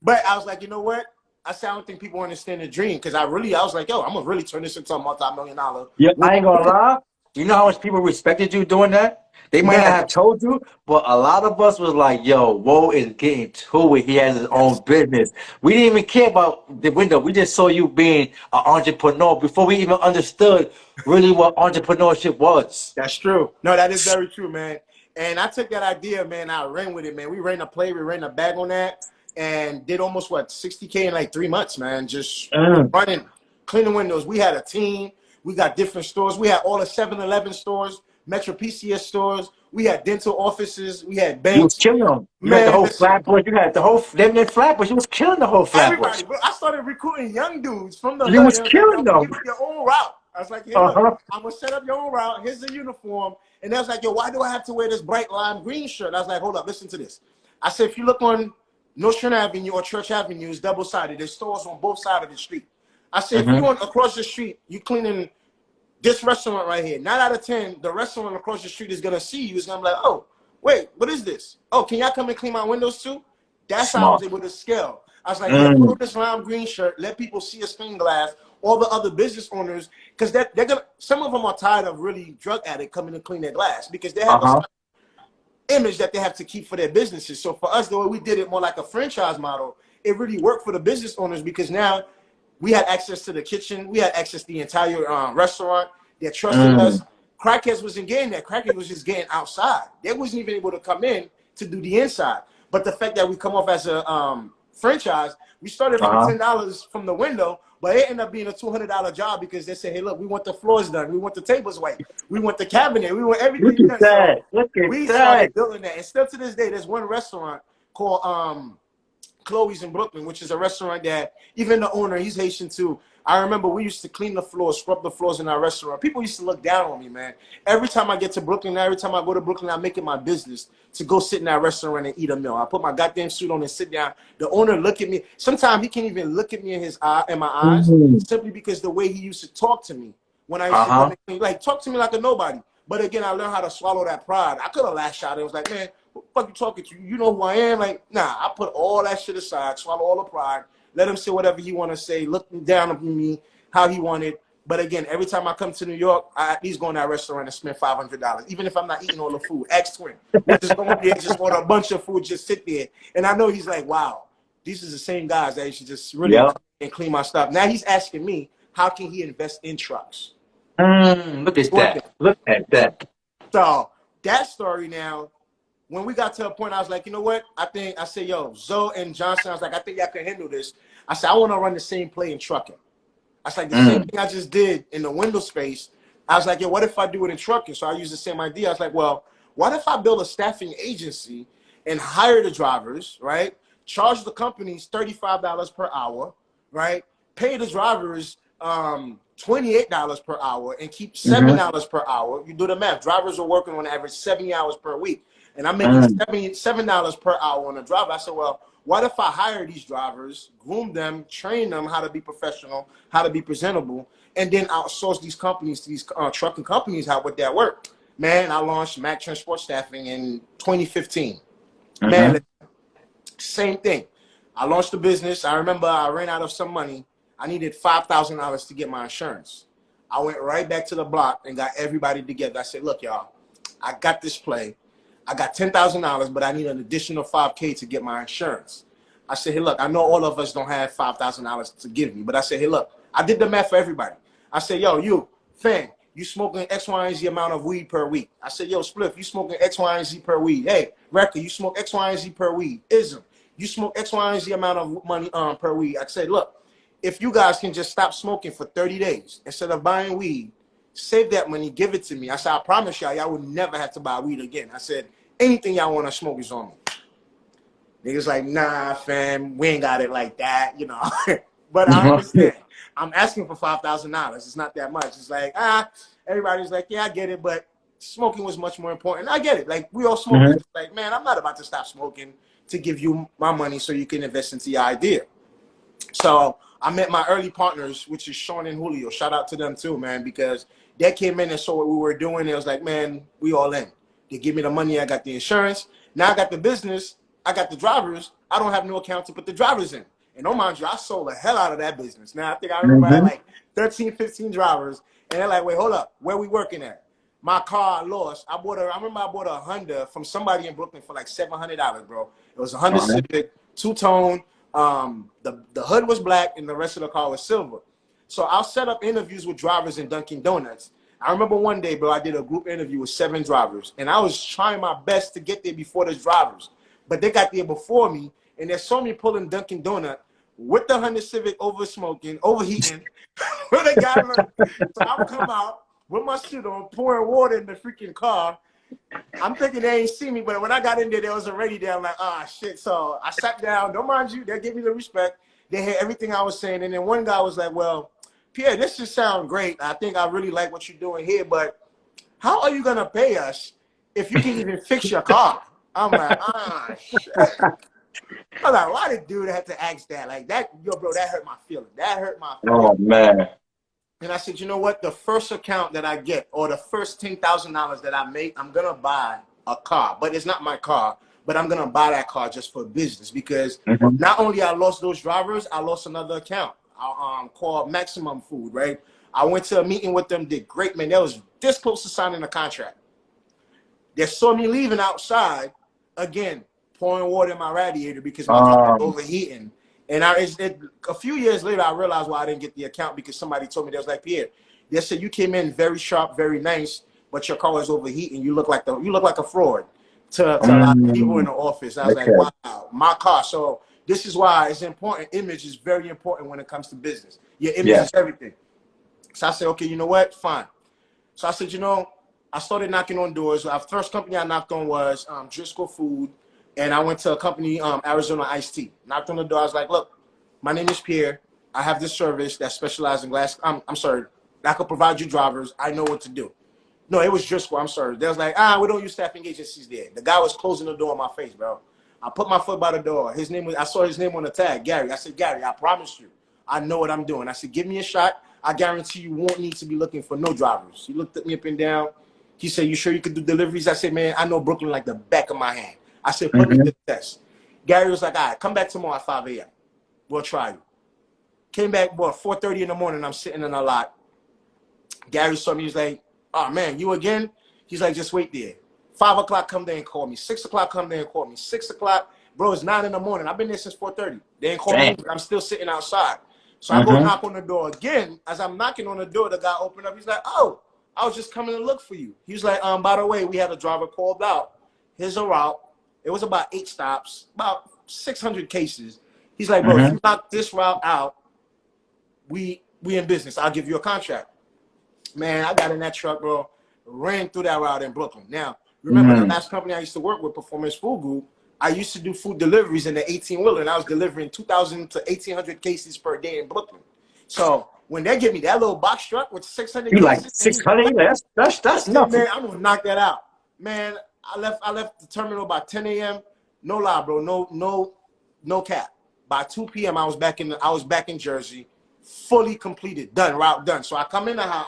But I was like, you know what? I said, I don't think people understand the dream because I was like, yo, I'm gonna really turn this into a multi-million-dollar. Yeah, I ain't gonna lie. You know how much people respected you doing that? They might not Man, have told you, but a lot of us was like, yo, Wo is getting to it. He has his own business. We didn't even care about the window. We just saw you being an entrepreneur before we even understood really what entrepreneurship was. that's true. No, that is very true, man. And I took that idea, man. I ran with it, man. We ran a play, we ran a bag on that, and did almost what 60K in like 3 months, man. Just Mm. running, cleaning windows. We had a team. We got different stores. We had all the 7-Eleven stores, Metro PCS stores. We had dental offices. We had You was banks. killing them. You had the Man, whole listen, Flatbush. You had the whole them in Flatbush. You was killing the whole Flatbush. everybody. Bro, I started recruiting young dudes from the You hood. was It was like, yo, killing them. give up your own route. I was like, hey, look, Uh-huh. I'm gonna set up your own route. Here's the uniform. And they was like, yo, why do I have to wear this bright lime green shirt? I was like, hold up, listen to this. I said, if you look on Nostrand Avenue or Church Avenue, it's double-sided. There's stores on both sides of the street. I said, if you Mm-hmm. want across the street, you cleaning this restaurant right here. 9 out of 10, the restaurant across the street is gonna see you. It's gonna be like, oh, wait, what is this? Oh, can y'all come and clean my windows too? That's how I was Smart. able to scale. I was like, yeah, put on Mm. this lime green shirt, let people see a stained glass, all the other business owners, because they're gonna some of them are tired of really drug addict coming to clean their glass because they have a Uh-huh. image that they have to keep for their businesses. So for us, the way we did it more like a franchise model, it really worked for the business owners because now we had access to the kitchen, we had access to the entire restaurant. They trusted us. Mm. Crackheads wasn't getting that. Crackheads was just getting outside. They wasn't even able to come in to do the inside. But the fact that we come off as a franchise, we started from Uh-huh. $10 from the window, but it ended up being a $200 job because they said, hey, look, we want the floors done. We want the tables white. We want the cabinet. We want Look everything at done. So that. Look at we that. started building that. And still to this day, there's one restaurant called Chloe's in Brooklyn, which is a restaurant that even the owner, he's Haitian too. I remember we used to clean the floors, scrub the floors in our restaurant. People used to look down on me, man. Every time I get to Brooklyn, every time I go to Brooklyn, I make it my business to go sit in that restaurant and eat a meal. I put my goddamn suit on and sit down. The owner look at me. Sometimes he can't even look at me in my eyes, Mm. simply because the way he used to talk to me when I used to come Uh-huh. and clean, like talk to me like a nobody. But again, I learned how to swallow that pride. I could have lashed out. It was like, man, who the fuck you talking to? You know who I am? Like, nah, I put all that shit aside, swallow all the pride, let him say whatever he want to say, look down on me how he wanted. But again, every time I come to New York, I at least go in that restaurant and spend $500. Even if I'm not eating all the food, ask Twin. We just go up there and just order a bunch of food, just sit there. And I know he's like, wow, these are the same guys that should just really Yep. come and clean my stuff. Now he's asking me, how can he invest in trucks? Mm. Look at One thing. that. Look at that. So that story now, when we got to a point, I was like, you know what? I said, yo, Zoe and Johnson, I was like, I think y'all can handle this. I said, I want to run the same play in trucking. I was like, the same Mm. thing I just did in the window space. I was like, yo, what if I do it in trucking? So I used the same idea. I was like, well, what if I build a staffing agency and hire the drivers, right? Charge the companies $35 per hour, right? Pay the drivers $28 per hour and keep Mm-hmm. $7 per hour. You do the math. Drivers are working on average 70 hours per week. And I'm making Mm. $77 per hour on a driver. I said, well, what if I hire these drivers, groom them, train them how to be professional, how to be presentable, and then outsource these companies to these trucking companies? How would that work? Man, I launched Mac Transport Staffing in 2015. Man, Mm-hmm. same thing. I launched the business. I remember I ran out of some money. I needed $5,000 to get my insurance. I went right back to the block and got everybody together. I said, look, y'all, I got this play. I got $10,000, but I need an additional $5K to get my insurance. I said, hey, look, I know all of us don't have $5,000 to give me, but I said, hey, look, I did the math for everybody. I said, yo, you, Fan, you smoking X, Y, and Z amount of weed per week. I said, yo, Spliff, you smoking X, Y, and Z per weed. Hey, Wrecker, you smoke X, Y, and Z per weed. Ism, you smoke X, Y, and Z amount of money per weed. I said, look, if you guys can just stop smoking for 30 days instead of buying weed, save that money, give it to me. I said, I promise y'all would never have to buy weed again. I said, anything y'all want to smoke is on me. Niggas like, nah, fam, we ain't got it like that, you know. But I understand. I'm asking for $5,000. It's not that much. It's like, everybody's like, yeah, I get it, but smoking was much more important. I get it. Like, we all smoke. Mm-hmm. Like, man, I'm not about to stop smoking to give you my money so you can invest into your idea. So I met my early partners, which is Sean and Julio. Shout out to them too, man, because they came in and saw what we were doing. It was like, man, we all in. They give me the money. I got the insurance. Now I got the business. I got the drivers. I don't have no account to put the drivers in. And don't mind you, I sold the hell out of that business. Now, I think I remember I had Mm-hmm. like 13, 15 drivers. And they're like, wait, hold up. Where we working at? My car I lost. I remember I bought a Honda from somebody in Brooklyn for like $700, bro. It was a Honda Uh-huh. Civic, two-tone. The hood was black and the rest of the car was silver. So I'll set up interviews with drivers in Dunkin' Donuts. I remember one day, bro, I did a group interview with 7 drivers, and I was trying my best to get there before the drivers, but they got there before me, and they saw me pulling Dunkin' Donut with the Honda Civic overheating. When they got so I come out with my suit on, pouring water in the freaking car. I'm thinking they ain't see me, but when I got in there, they was already there. I'm like, ah, shit. So I sat down. Don't mind you. They gave me the respect. They heard everything I was saying. And then one guy was like, well, Pierre, this just sounds great. I think I really like what you're doing here, but how are you going to pay us if you can even fix your car? I'm like, ah, shit. I'm like, why did dude have to ask that? Like that, yo, bro, that hurt my feeling. That hurt my feeling. Oh man. And I said, you know what? The first account that I get, or the first $10,000 that I make, I'm gonna buy a car. But it's not my car. But I'm gonna buy that car just for business, because Mm-hmm. not only I lost those drivers, I lost another account. Called Maximum Food. Right? I went to a meeting with them. Did great, man. That was this close to signing a contract. They saw me leaving outside again, pouring water in my radiator because my car was overheating. And a few years later, I realized why I didn't get the account, because somebody told me, they was like, Pierre, they said you came in very sharp, very nice, but your car was overheating. You look like a fraud to a lot of people in the office. I was like, wow, my car. So this is why it's important. Image is very important when it comes to business. Your image is everything. So I said, okay, you know what? Fine. So I said, you know, I started knocking on doors. The first company I knocked on was Driscoll Food. And I went to a company, Arizona Iced Tea. Knocked on the door. I was like, look, my name is Pierre. I have this service that specializes in glass. I'm sorry. I could provide you drivers. I know what to do. No, it was Driscoll. I'm sorry. They was like, we don't use staffing agencies there. The guy was closing the door in my face, bro. I put my foot by the door. I saw his name on the tag, Gary. I said, Gary, I promise you, I know what I'm doing. I said, give me a shot. I guarantee you won't need to be looking for no drivers. He looked at me up and down. He said, you sure you could do deliveries? I said, man, I know Brooklyn like the back of my hand. I said, put me to the test. Gary was like, all right, come back tomorrow at 5 a.m. We'll try you. Came back, 4:30 in the morning. I'm sitting in a lot. Gary saw me. He's like, oh, man, you again? He's like, just wait there. 5 o'clock, come there and call me. 6 o'clock, come there and call me. 6 o'clock, bro, it's 9 in the morning. I've been there since 4:30. They ain't called me, but I'm still sitting outside. So I go knock on the door again. As I'm knocking on the door, the guy opened up. He's like, oh, I was just coming to look for you. He was like, by the way, we had a driver called out. Here's a route. It was about 8 stops, about 600 cases. He's like, bro, if you knock this route out, we in business. I'll give you a contract. Man, I got in that truck, bro, ran through that route in Brooklyn. Now, remember the last company I used to work with, Performance Food Group, I used to do food deliveries in the 18-wheeler, and I was delivering 2,000 to 1,800 cases per day in Brooklyn. So when they give me that little box truck with 600 You cases, like 600? That's man, nothing. I'm gonna knock that out. Man, I left the terminal by 10 a.m. No lie, bro. No cap. By 2 p.m. I was back in Jersey, fully completed, done, route done. So I come in the house,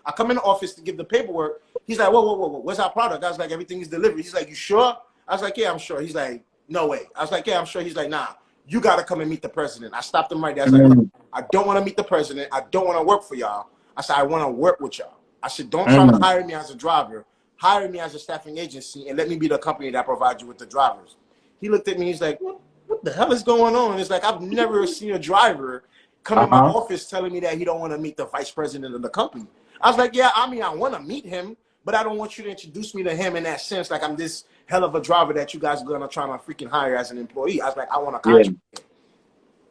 I come in the office to give the paperwork. He's like, whoa, what's our product? I was like, everything is delivered. He's like, you sure? I was like, yeah, I'm sure. He's like, no way. I was like, yeah, I'm sure. He's like, nah, you gotta come and meet the president. I stopped him right there. I was like, look, I don't want to meet the president. I don't want to work for y'all. I said, I want to work with y'all. I said, don't try to hire me as a driver. Hire me as a staffing agency and let me be the company that provides you with the drivers. He looked at me. He's like, what the hell is going on? It's like, I've never seen a driver come in my office telling me that he don't want to meet the vice president of the company. I was like, yeah, I mean, I want to meet him, but I don't want you to introduce me to him in that sense. Like I'm this hell of a driver that you guys are going to try to freaking hire as an employee. I was like, I want a contract. Yeah.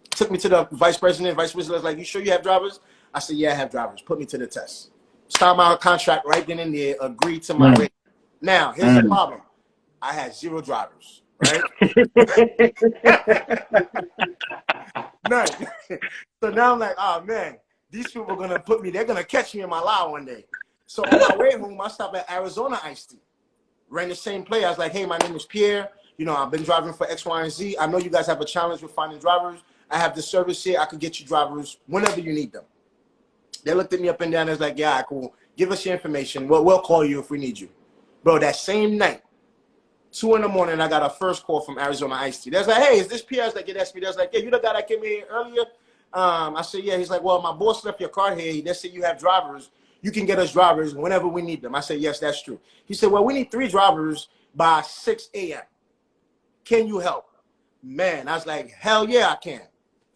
Took me to the vice president. Vice president was like, you sure you have drivers? I said, yeah, I have drivers. Put me to the test. Start my contract right then and there. Agreed to my rate. Now, here's the problem. I had 0 drivers, right? None. So now I'm like, oh, man, these people are going to they're going to catch me in my lie one day. So on my way home, I stopped at Arizona Iced Tea. Ran the same play. I was like, hey, my name is Pierre. You know, I've been driving for X, Y, and Z. I know you guys have a challenge with finding drivers. I have this service here. I could get you drivers whenever you need them. They looked at me up and down. They was like, yeah, cool. Give us your information. We'll call you if we need you. Bro, that same night, 2 in the morning, I got a first call from Arizona Ice Tea. They're like, hey, is this Pierre? I was like, yeah, that's me. They're like, yeah, you the guy that came here earlier? I said, yeah. He's like, well, my boss left your car here. They said you have drivers. You can get us drivers whenever we need them. I said, yes, that's true. He said, well, we need 3 drivers by 6 a.m. Can you help? Man, I was like, hell yeah, I can.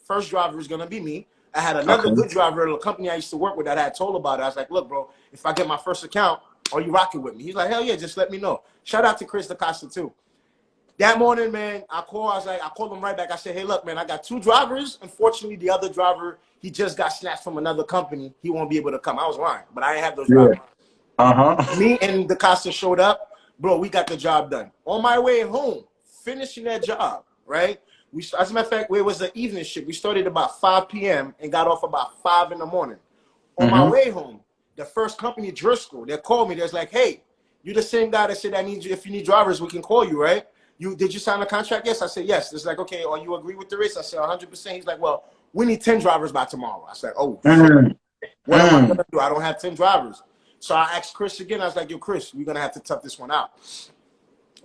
First driver is going to be me. I had another good driver at a company I used to work with that I had told about it. I was like, look, bro, if I get my first account, are you rocking with me? He's like, hell yeah, just let me know. Shout out to Chris DaCosta too. That morning, man, I called him right back. I said, hey, look, man, I got 2 drivers. Unfortunately, the other driver, he just got snatched from another company. He won't be able to come. I was lying, but I didn't have those drivers. Me and DaCosta showed up. Bro, we got the job done. On my way home, finishing that job, right? As a matter of fact, it was an evening shift. We started about 5 p.m. and got off about 5 in the morning. On my way home, the first company, Driscoll, they called me. They're like, hey, you the same guy that said I need you. If you need drivers, we can call you, right? Did you sign a contract? Yes. I said, yes. It's like, okay, or you agree with the race? I said, 100%. He's like, well, we need 10 drivers by tomorrow. I said, oh, shit. What am I going to do? I don't have 10 drivers. So I asked Chris again. I was like, yo, Chris, we're going to have to tough this one out.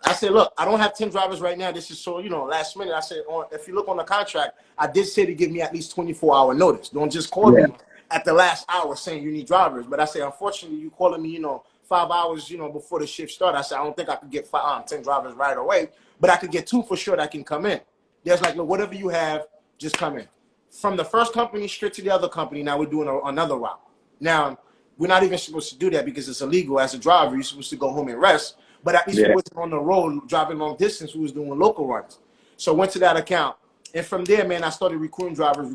I said, look, I don't have 10 drivers right now. This is so, last minute. I said, if you look on the contract, I did say to give me at least 24-hour notice. Don't just call me at the last hour saying you need drivers. But I said, unfortunately, you calling me, 5 hours, before the shift started. I said, I don't think I could get 10 drivers right away, but I could get 2 for sure that can come in. There's like, look, whatever you have, just come in. From the first company straight to the other company, now we're doing another route. Now, we're not even supposed to do that because it's illegal. As a driver, you're supposed to go home and rest. But at least we wasn't on the road driving long distance. We was doing local runs. So I went to that account. And from there, man, I started recruiting drivers.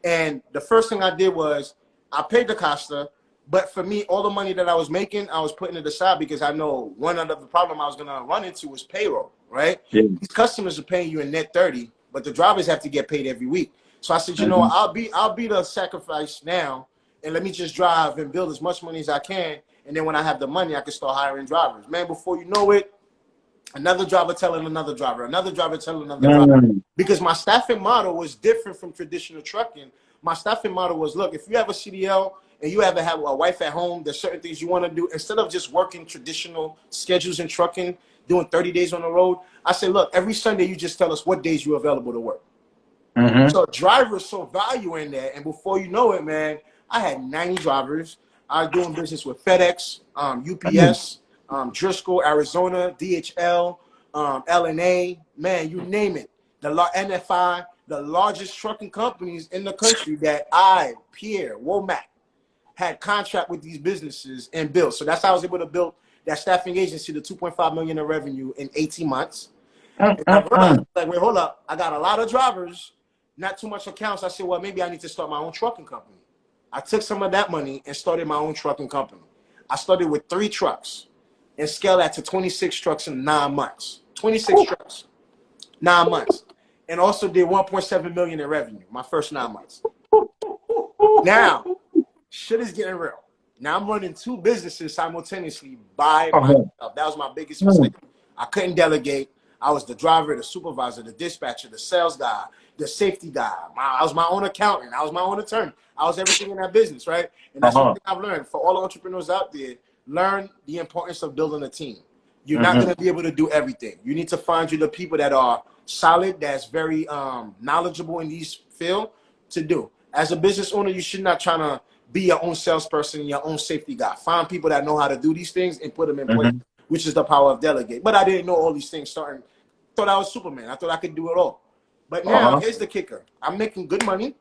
And the first thing I did was I paid DaCosta. But for me, all the money that I was making, I was putting it aside because I know one of the problem I was going to run into was payroll, right? Yeah. These customers are paying you a net 30, but the drivers have to get paid every week. So I said, you know, I'll be the sacrifice now, and let me just drive and build as much money as I can. And then when I have the money, I can start hiring drivers. Man, before you know it, another driver telling another driver, another driver telling another driver. Because my staffing model was different from traditional trucking. My staffing model was, look, if you have a CDL and you have a wife at home, there's certain things you want to do. Instead of just working traditional schedules in trucking, doing 30 days on the road, I say, look, every Sunday you just tell us what days you're available to work. So drivers saw value in that. And before you know it, man, I had 90 drivers. I was doing business with FedEx, UPS, Driscoll, Arizona, DHL, LNA, man, you name it. The NFI, the largest trucking companies in the country that Pierre Womack, had contract with these businesses and built. So that's how I was able to build that staffing agency to $2.5 million in revenue in 18 months. And I realized, like, wait, hold up. I got a lot of drivers, not too much accounts. I said, well, maybe I need to start my own trucking company. I took some of that money and started my own trucking company. I started with 3 trucks and scaled that to 26 trucks in 9 months. 26 trucks, 9 months. And also did 1.7 million in revenue, my first 9 months. Now, shit is getting real. Now I'm running 2 businesses simultaneously by myself. That was my biggest mistake. I couldn't delegate. I was the driver, the supervisor, the dispatcher, the sales guy, the safety guy. I was my own accountant. I was my own attorney. I was everything in that business, right? And that's one thing I've learned. For all the entrepreneurs out there, learn the importance of building a team. You're not going to be able to do everything. You need to find you the people that are solid, that's very knowledgeable in these fields to do. As a business owner, you should not try to be your own salesperson, your own safety guy. Find people that know how to do these things and put them in place, which is the power of delegate. But I didn't know all these things starting. Thought I was Superman. I thought I could do it all. But now, here's the kicker. I'm making good money.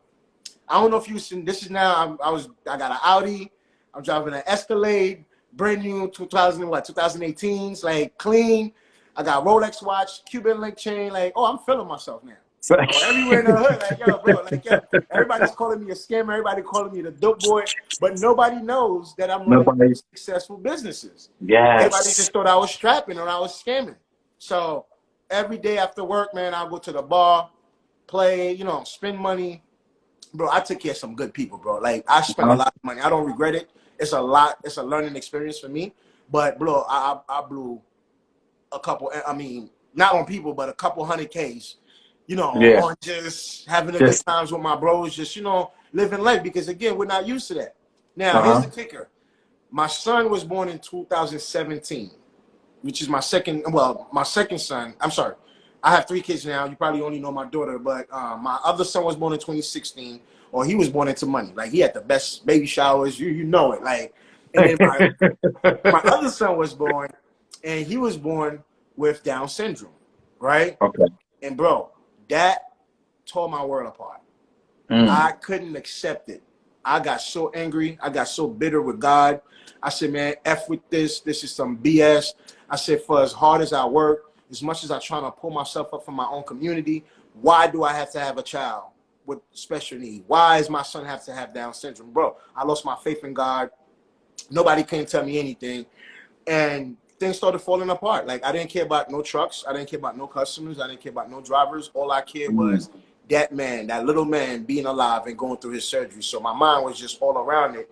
I don't know if you've seen, this is now, I got an Audi. I'm driving an Escalade, brand new 2018s, like clean. I got Rolex watch, Cuban link chain, like, oh, I'm feeling myself now. Everywhere in the hood, like, yo, bro, like, yo, everybody's calling me a scammer, everybody calling me the dope boy, but nobody knows that I'm running successful businesses. Everybody just thought I was strapping or I was scamming. So every day after work, man, I'll go to the bar, play, spend money. Bro, I took care of some good people, bro. Like, I spent a lot of money. I don't regret it. It's a lot. It's a learning experience for me. But, bro, I blew a couple, I mean, not on people, but a couple $100Ks. On just having a good times with my bros, just, living life. Because, again, we're not used to that. Now, here's the kicker. My son was born in 2017. which is my second son. I'm sorry. I have 3 kids now. You probably only know my daughter, but my other son was born in 2016, or he was born into money. Like, he had the best baby showers. You know it. Like, and then my other son was born, and he was born with Down syndrome, right? Okay. And bro, that tore my world apart. Mm. I couldn't accept it. I got so angry. I got so bitter with God. I said, man, F with this. This is some BS. I said, for as hard as I work, as much as I try to pull myself up from my own community, why do I have to have a child with special needs? Why does my son have to have Down syndrome? Bro, I lost my faith in God. Nobody can tell me anything. And things started falling apart. Like, I didn't care about no trucks. I didn't care about no customers. I didn't care about no drivers. All I cared was that man, that little man being alive and going through his surgery. So my mind was just all around it.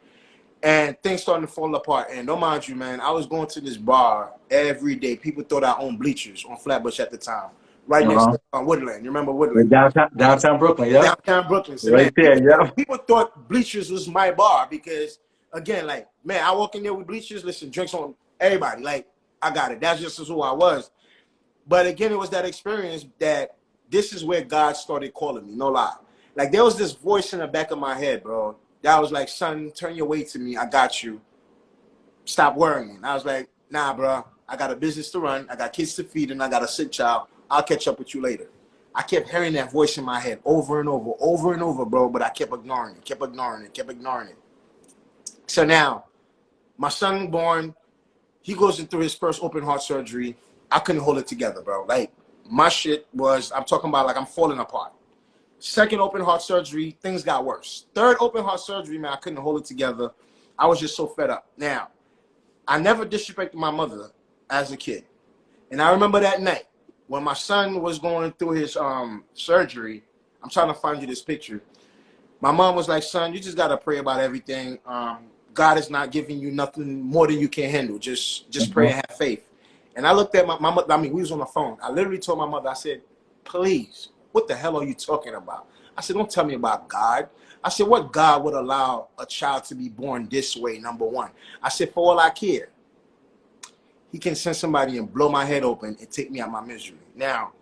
And things started to fall apart. And don't mind you, man, I was going to this bar every day. People thought I owned Bleachers on Flatbush at the time, right next to Woodland. You remember Woodland? Downtown Brooklyn, yeah. Downtown Brooklyn. So, Right man, there, yeah. people thought Bleachers was my bar because, again, like, man, I walk in there with Bleachers, listen, drinks on everybody. Like, I got it. That's just who I was. But again, it was that experience that this is where God started calling me, no lie. Like, there was this voice in the back of my head, bro, that was like, son, turn your way to me. I got you. Stop worrying. I was like, nah, bro, I got a business to run. I got kids to feed, and I got a sick child. I'll catch up with you later. I kept hearing that voice in my head over and over, bro, but I kept ignoring it. So now, my son born, he goes through his first open heart surgery. I couldn't hold it together, bro. Like, my shit was, I'm talking about, like, I'm falling apart. Second open heart surgery, things got worse. Third open heart surgery, man, I couldn't hold it together. I was just so fed up. Now, I never disrespected my mother as a kid. And I remember that night when my son was going through his surgery. I'm trying to find you this picture. My mom was like, son, you just got to pray about everything. God is not giving you nothing more than you can handle. Just pray and have faith. And I looked at my mother. I mean, we was on the phone. I literally told my mother, I said, please, what the hell are you talking about? I said, don't tell me about God. I said, what God would allow a child to be born this way, number one? I said, for all I care, he can send somebody and blow my head open and take me out my misery. Now,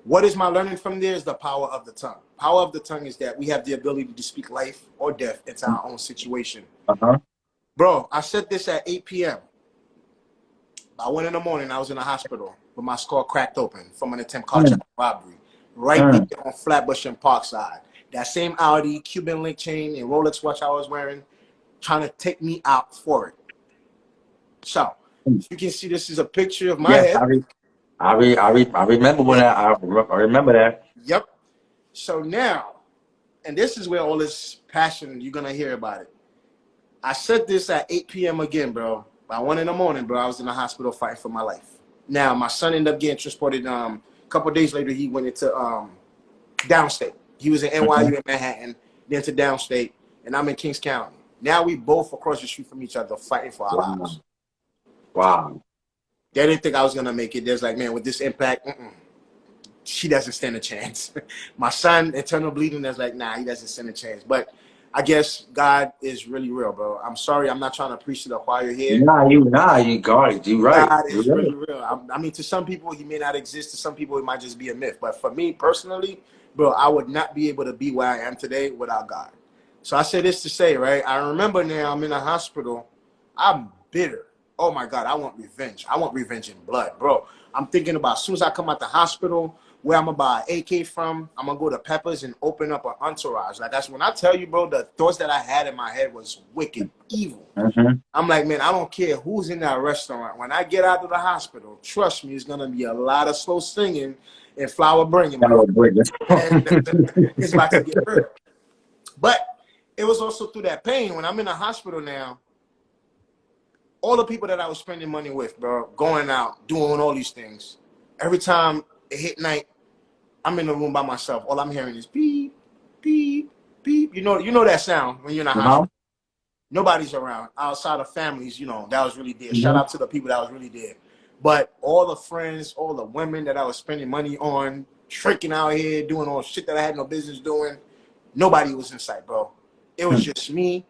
what is my learning from there is the power of the tongue. Power of the tongue is that we have the ability to speak life or death into our own situation. Bro, I said this at 8 p.m. By 1 in the morning, I was in the hospital with my skull cracked open from an attempt car robbery. Right there on Flatbush and Parkside. That same Audi, Cuban link chain, and Rolex watch I was wearing, trying to take me out for it. So, you can see this is a picture of my head. I remember when I remember that. Yep. So now, and this is where all this passion, you're going to hear about it. I said this at 8 p.m. again, bro. By 1 in the morning, bro, I was in the hospital fighting for my life. Now, my son ended up getting transported. A couple of days later, he went into downstate. He was in NYU in Manhattan, then to downstate, and I'm in Kings County. Now we both across the street from each other fighting for our lives. Wow. They didn't think I was going to make it. There's like, man, with this impact, she doesn't stand a chance. My son, internal bleeding, that's like, nah, he doesn't stand a chance. But I guess God is really real, bro. I'm sorry, I'm not trying to preach to the choir here. You got it. You right. God is really real. I mean, to some people, he may not exist. To some people, it might just be a myth. But for me personally, bro, I would not be able to be where I am today without God. So I say this to say, right? I remember now I'm in a hospital. I'm bitter. Oh, my God, I want revenge. I want revenge in blood, bro. I'm thinking about as soon as I come out the hospital, where I'm about AK from, I'm going to go to Peppers and open up an entourage. Like, that's when I tell you, bro, the thoughts that I had in my head was wicked, evil. I'm like, man, I don't care who's in that restaurant. When I get out of the hospital, trust me, it's going to be a lot of slow singing and flower bringing. It's about to get real. But it was also through that pain. When I'm in the hospital now, all the people that I was spending money with, bro, going out, doing all these things, every time it hit night, I'm in the room by myself. All I'm hearing is beep, beep, beep. You know that sound when you're in a hospital. Nobody's around outside of families, that was really there. Shout out to the people that was really there. But all the friends, all the women that I was spending money on, tricking out here, doing all shit that I had no business doing, nobody was in sight, bro. It was just me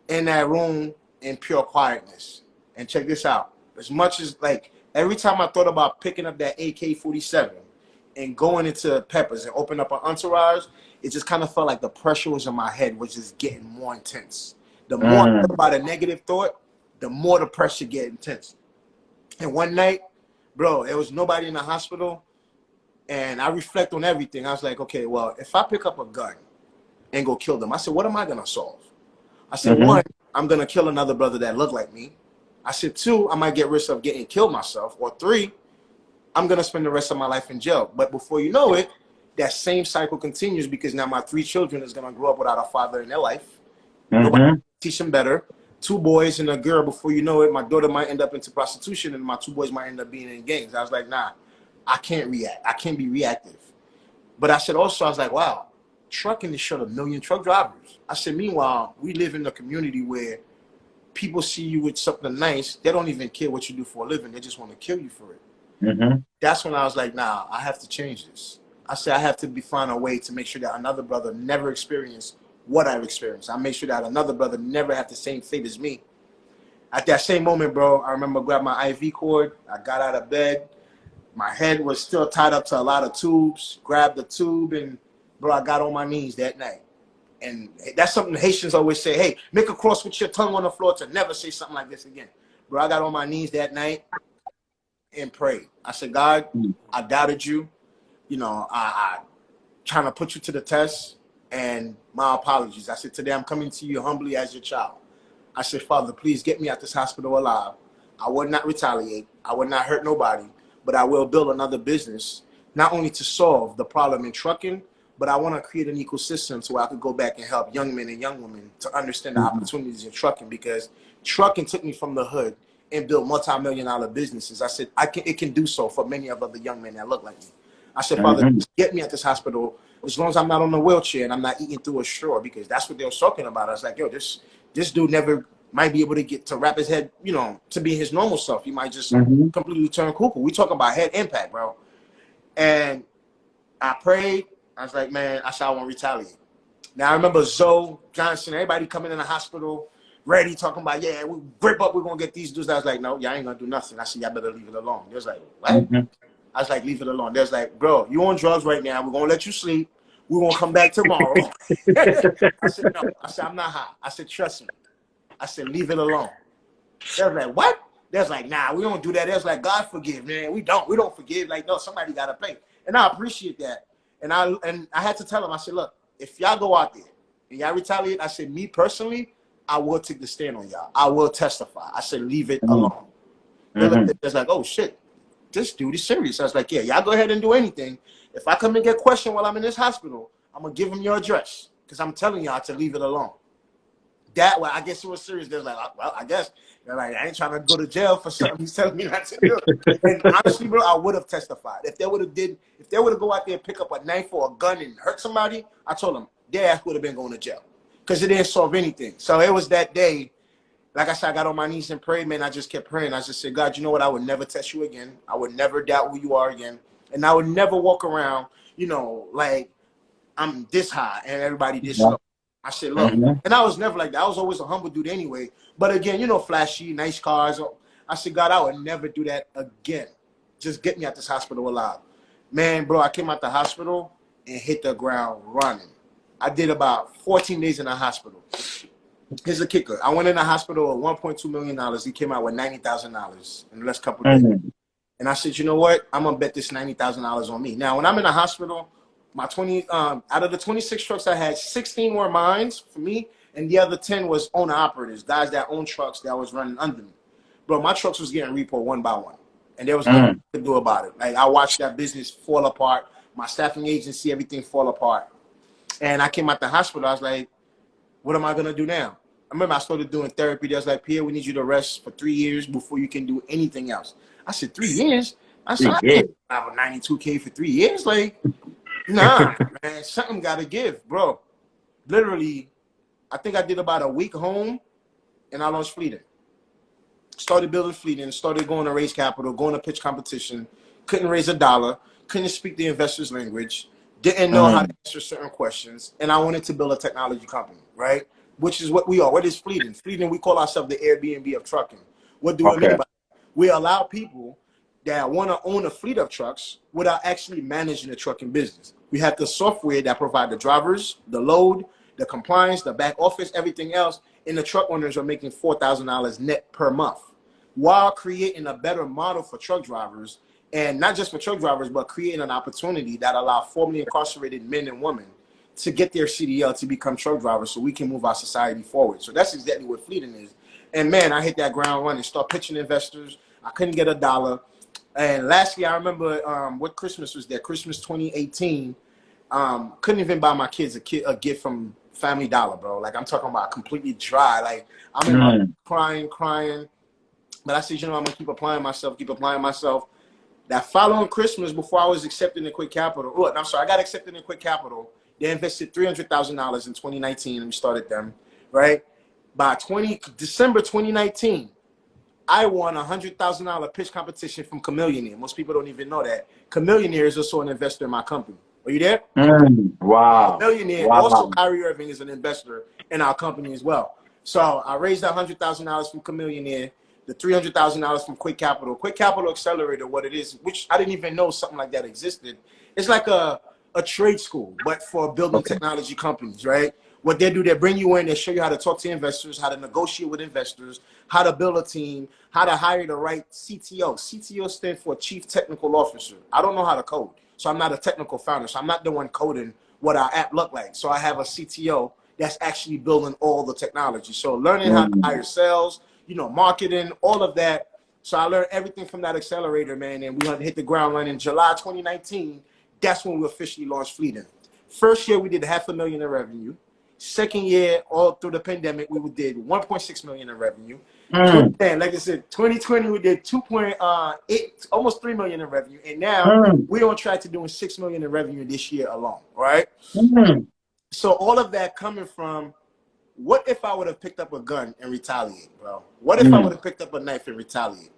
in that room in pure quietness. And check this out. As much as, like, Every time I thought about picking up that AK-47 and going into Peppers and open up an entourage, it just kind of felt like the pressure was in my head was just getting more intense. The more I thought about a negative thought, the more the pressure get intense. And one night, bro, there was nobody in the hospital, and I reflect on everything. I was like, okay, well, if I pick up a gun and go kill them, I said, what am I gonna solve? I said, one, I'm gonna kill another brother that looked like me. I said, two, I might get risk of getting killed myself. Or three, I'm gonna spend the rest of my life in jail. But before you know it, that same cycle continues, because now my 3 children is gonna grow up without a father in their life. Nobody teach them better. 2 boys and a girl. Before you know it, my daughter might end up into prostitution, and my 2 boys might end up being in gangs. I was like, nah, I can't react. I can't be reactive. But I said also, I was like, wow, trucking is short 1 million truck drivers. I said, meanwhile, we live in a community where people see you with something nice. They don't even care what you do for a living. They just want to kill you for it. That's when I was like, nah, I have to change this. I said, I have to find a way to make sure that another brother never experienced what I've experienced. I make sure that another brother never have the same fate as me. At that same moment, bro, I remember grabbing my IV cord. I got out of bed. My head was still tied up to a lot of tubes. Grabbed the tube, and bro, I got on my knees that night. And that's something Haitians always say, hey, make a cross with your tongue on the floor to never say something like this again. Bro, I got on my knees that night and prayed. I said, God, I doubted you. You know, I trying to put you to the test, and my apologies. I said, today I'm coming to you humbly as your child. I said, Father, please get me out this hospital alive. I will not retaliate. I will not hurt nobody, but I will build another business, not only to solve the problem in trucking, but I want to create an ecosystem so I could go back and help young men and young women to understand the opportunities in trucking, because trucking took me from the hood and built multi-million-dollar businesses. I said, it can do so for many of other young men that look like me. I said, Father, get me at this hospital as long as I'm not on a wheelchair and I'm not eating through a straw, because that's what they were talking about. I was like, yo, this dude never might be able to get to wrap his head, you know, to be his normal self. He might just completely turn cuckoo. We talking about head impact, bro. And I prayed. I was like, man, I said I won't retaliate. Now I remember Zoe Johnson, everybody coming in the hospital, ready, talking about, yeah, we grip up, we're gonna get these dudes. I was like, no, y'all ain't gonna do nothing. I said, y'all better leave it alone. They was like, what? I was like, leave it alone. They was like, bro, you on drugs right now. We're gonna let you sleep. We're gonna come back tomorrow. I said, no. I said, I'm not high. I said, trust me. I said, leave it alone. They was like, what? They was like, nah, we don't do that. They was like, God forgive, man. We don't forgive. Like, no, somebody gotta pay. And I appreciate that. And I had to tell them, I said, look, if y'all go out there and y'all retaliate, I said, me personally, I will take the stand on y'all. I will testify. I said, leave it alone. They're like, oh shit, this dude is serious. I was like, yeah, y'all go ahead and do anything. If I come and get questioned while I'm in this hospital, I'm gonna give him your address, because I'm telling y'all to leave it alone. That way, I guess it was serious. They're like, well, I guess they're like, I ain't trying to go to jail for something he's telling me not to do. And honestly, bro, I would have testified. If they would have go out there and pick up a knife or a gun and hurt somebody, I told them their ass would have been going to jail, because it didn't solve anything. So it was that day. Like I said, I got on my knees and prayed, man. I just kept praying. I just said, God, you know what? I would never test you again. I would never doubt who you are again. And I would never walk around, you know, like I'm this high and everybody this low. I said, look, and I was never like that. I was always a humble dude anyway. But again, you know, flashy, nice cars. I said, God, I would never do that again. Just get me out this hospital alive. Man, bro, I came out the hospital and hit the ground running. I did about 14 days in the hospital. Here's the kicker. I went in the hospital with $1.2 million. He came out with $90,000 in the last couple of days. And I said, you know what? I'm going to bet this $90,000 on me. Now, when I'm in the hospital, my out of the 26 trucks I had, 16 were mine for me, and the other 10 was owner-operators, guys that own trucks that was running under me. Bro, my trucks was getting repo one by one, and there was nothing to do about it. Like, I watched that business fall apart, my staffing agency, everything fall apart. And I came out the hospital. I was like, what am I going to do now? I remember I started doing therapy. They was like, Pierre, we need you to rest for 3 years before you can do anything else. I said, 3 years? I said, I can't have a $92K for 3 years. Like, nah, man, something got to give, bro. Literally, I think I did about a week home, and I launched Fleeting. Started building Fleeting, started going to raise capital, going to pitch competition, couldn't raise a dollar, couldn't speak the investor's language, didn't know how to answer certain questions, and I wanted to build a technology company, right? Which is what we are. What is Fleeting? Fleeting, we call ourselves the Airbnb of trucking. What do we mean by that? We allow people that want to own a fleet of trucks without actually managing the trucking business. We have the software that provide the drivers, the load, the compliance, the back office, everything else, and the truck owners are making $4,000 net per month, while creating a better model for truck drivers, and not just for truck drivers, but creating an opportunity that allow formerly incarcerated men and women to get their CDL to become truck drivers, so we can move our society forward. So that's exactly what Fleeting is. And man, I hit that ground running, start pitching investors. I couldn't get a dollar. And lastly, I remember what Christmas was there, Christmas 2018. Couldn't even buy my kids a gift from Family Dollar, bro. Like, I'm talking about completely dry. Like, I'm in my crying. But I said, you know, I'm gonna keep applying myself. That following Christmas, before I was accepted in Quick Capital, I got accepted in Quick Capital. They invested $300,000 in 2019, and we started them, right? By December 2019, I won a $100,000 pitch competition from Chameleonaire. Most people don't even know that. Chameleonaire is also an investor in my company. Are you there? Wow. Chameleonaire, also Kyrie Irving is an investor in our company as well. So I raised $100,000 from Chameleonaire, the $300,000 from Quick Capital. Quick Capital Accelerator, what it is, which I didn't even know something like that existed. It's like a trade school, but for building technology companies, right? What they do, they bring you in, they show you how to talk to investors, how to negotiate with investors, how to build a team, how to hire the right CTO. CTO stands for Chief Technical Officer. I don't know how to code, so I'm not a technical founder, so I'm not the one coding what our app look like. So I have a CTO that's actually building all the technology. So learning how to hire sales, you know, marketing, all of that. So I learned everything from that accelerator, man, and we hit the ground running in July 2019. That's when we officially launched Fleeting. First year, we did $500,000 in revenue. Second year, all through the pandemic, we did $1.6 million in revenue. And like I said, 2020, we did 2.8, almost $3 million in revenue. And now we're on track to doing $6 million in revenue this year alone, right? So all of that coming from, what if I would have picked up a gun and retaliate, bro? What if I would have picked up a knife and retaliate?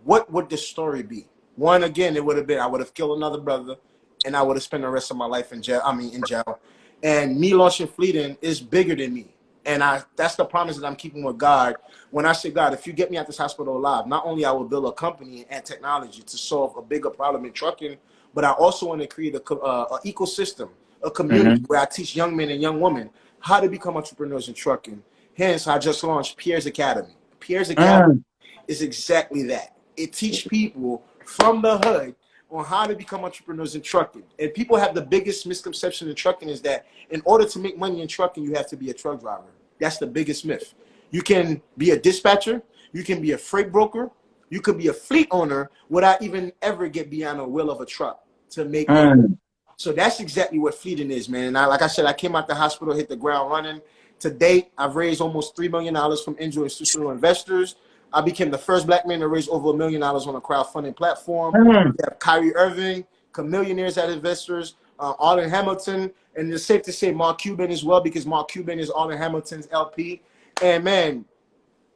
What would the story be? One, again, it would have been, I would have killed another brother, and I would have spent the rest of my life in jail. And me launching Fleeting is bigger than me. And that's the promise that I'm keeping with God. When I say, God, if you get me out this hospital alive, not only I will build a company and technology to solve a bigger problem in trucking, but I also want to create a ecosystem, a community where I teach young men and young women how to become entrepreneurs in trucking. Hence, I just launched Pierre's Academy. Pierre's Academy is exactly that. It teaches people from the hood on how to become entrepreneurs in trucking. And people have the biggest misconception in trucking is that in order to make money in trucking, you have to be a truck driver. That's the biggest myth. You can be a dispatcher, you can be a freight broker, you could be a fleet owner without even ever get beyond the wheel of a truck to make money. So that's exactly what Fleeting is, man. And like I said, I came out the hospital, hit the ground running. To date, I've raised almost $3 million from angel institutional investors. I became the first black man to raise over $1 million on a crowdfunding platform. We have Kyrie Irving, Chameleonaires as investors, Arlen Hamilton, and it's safe to say Mark Cuban as well, because Mark Cuban is Arlen Hamilton's LP. And man,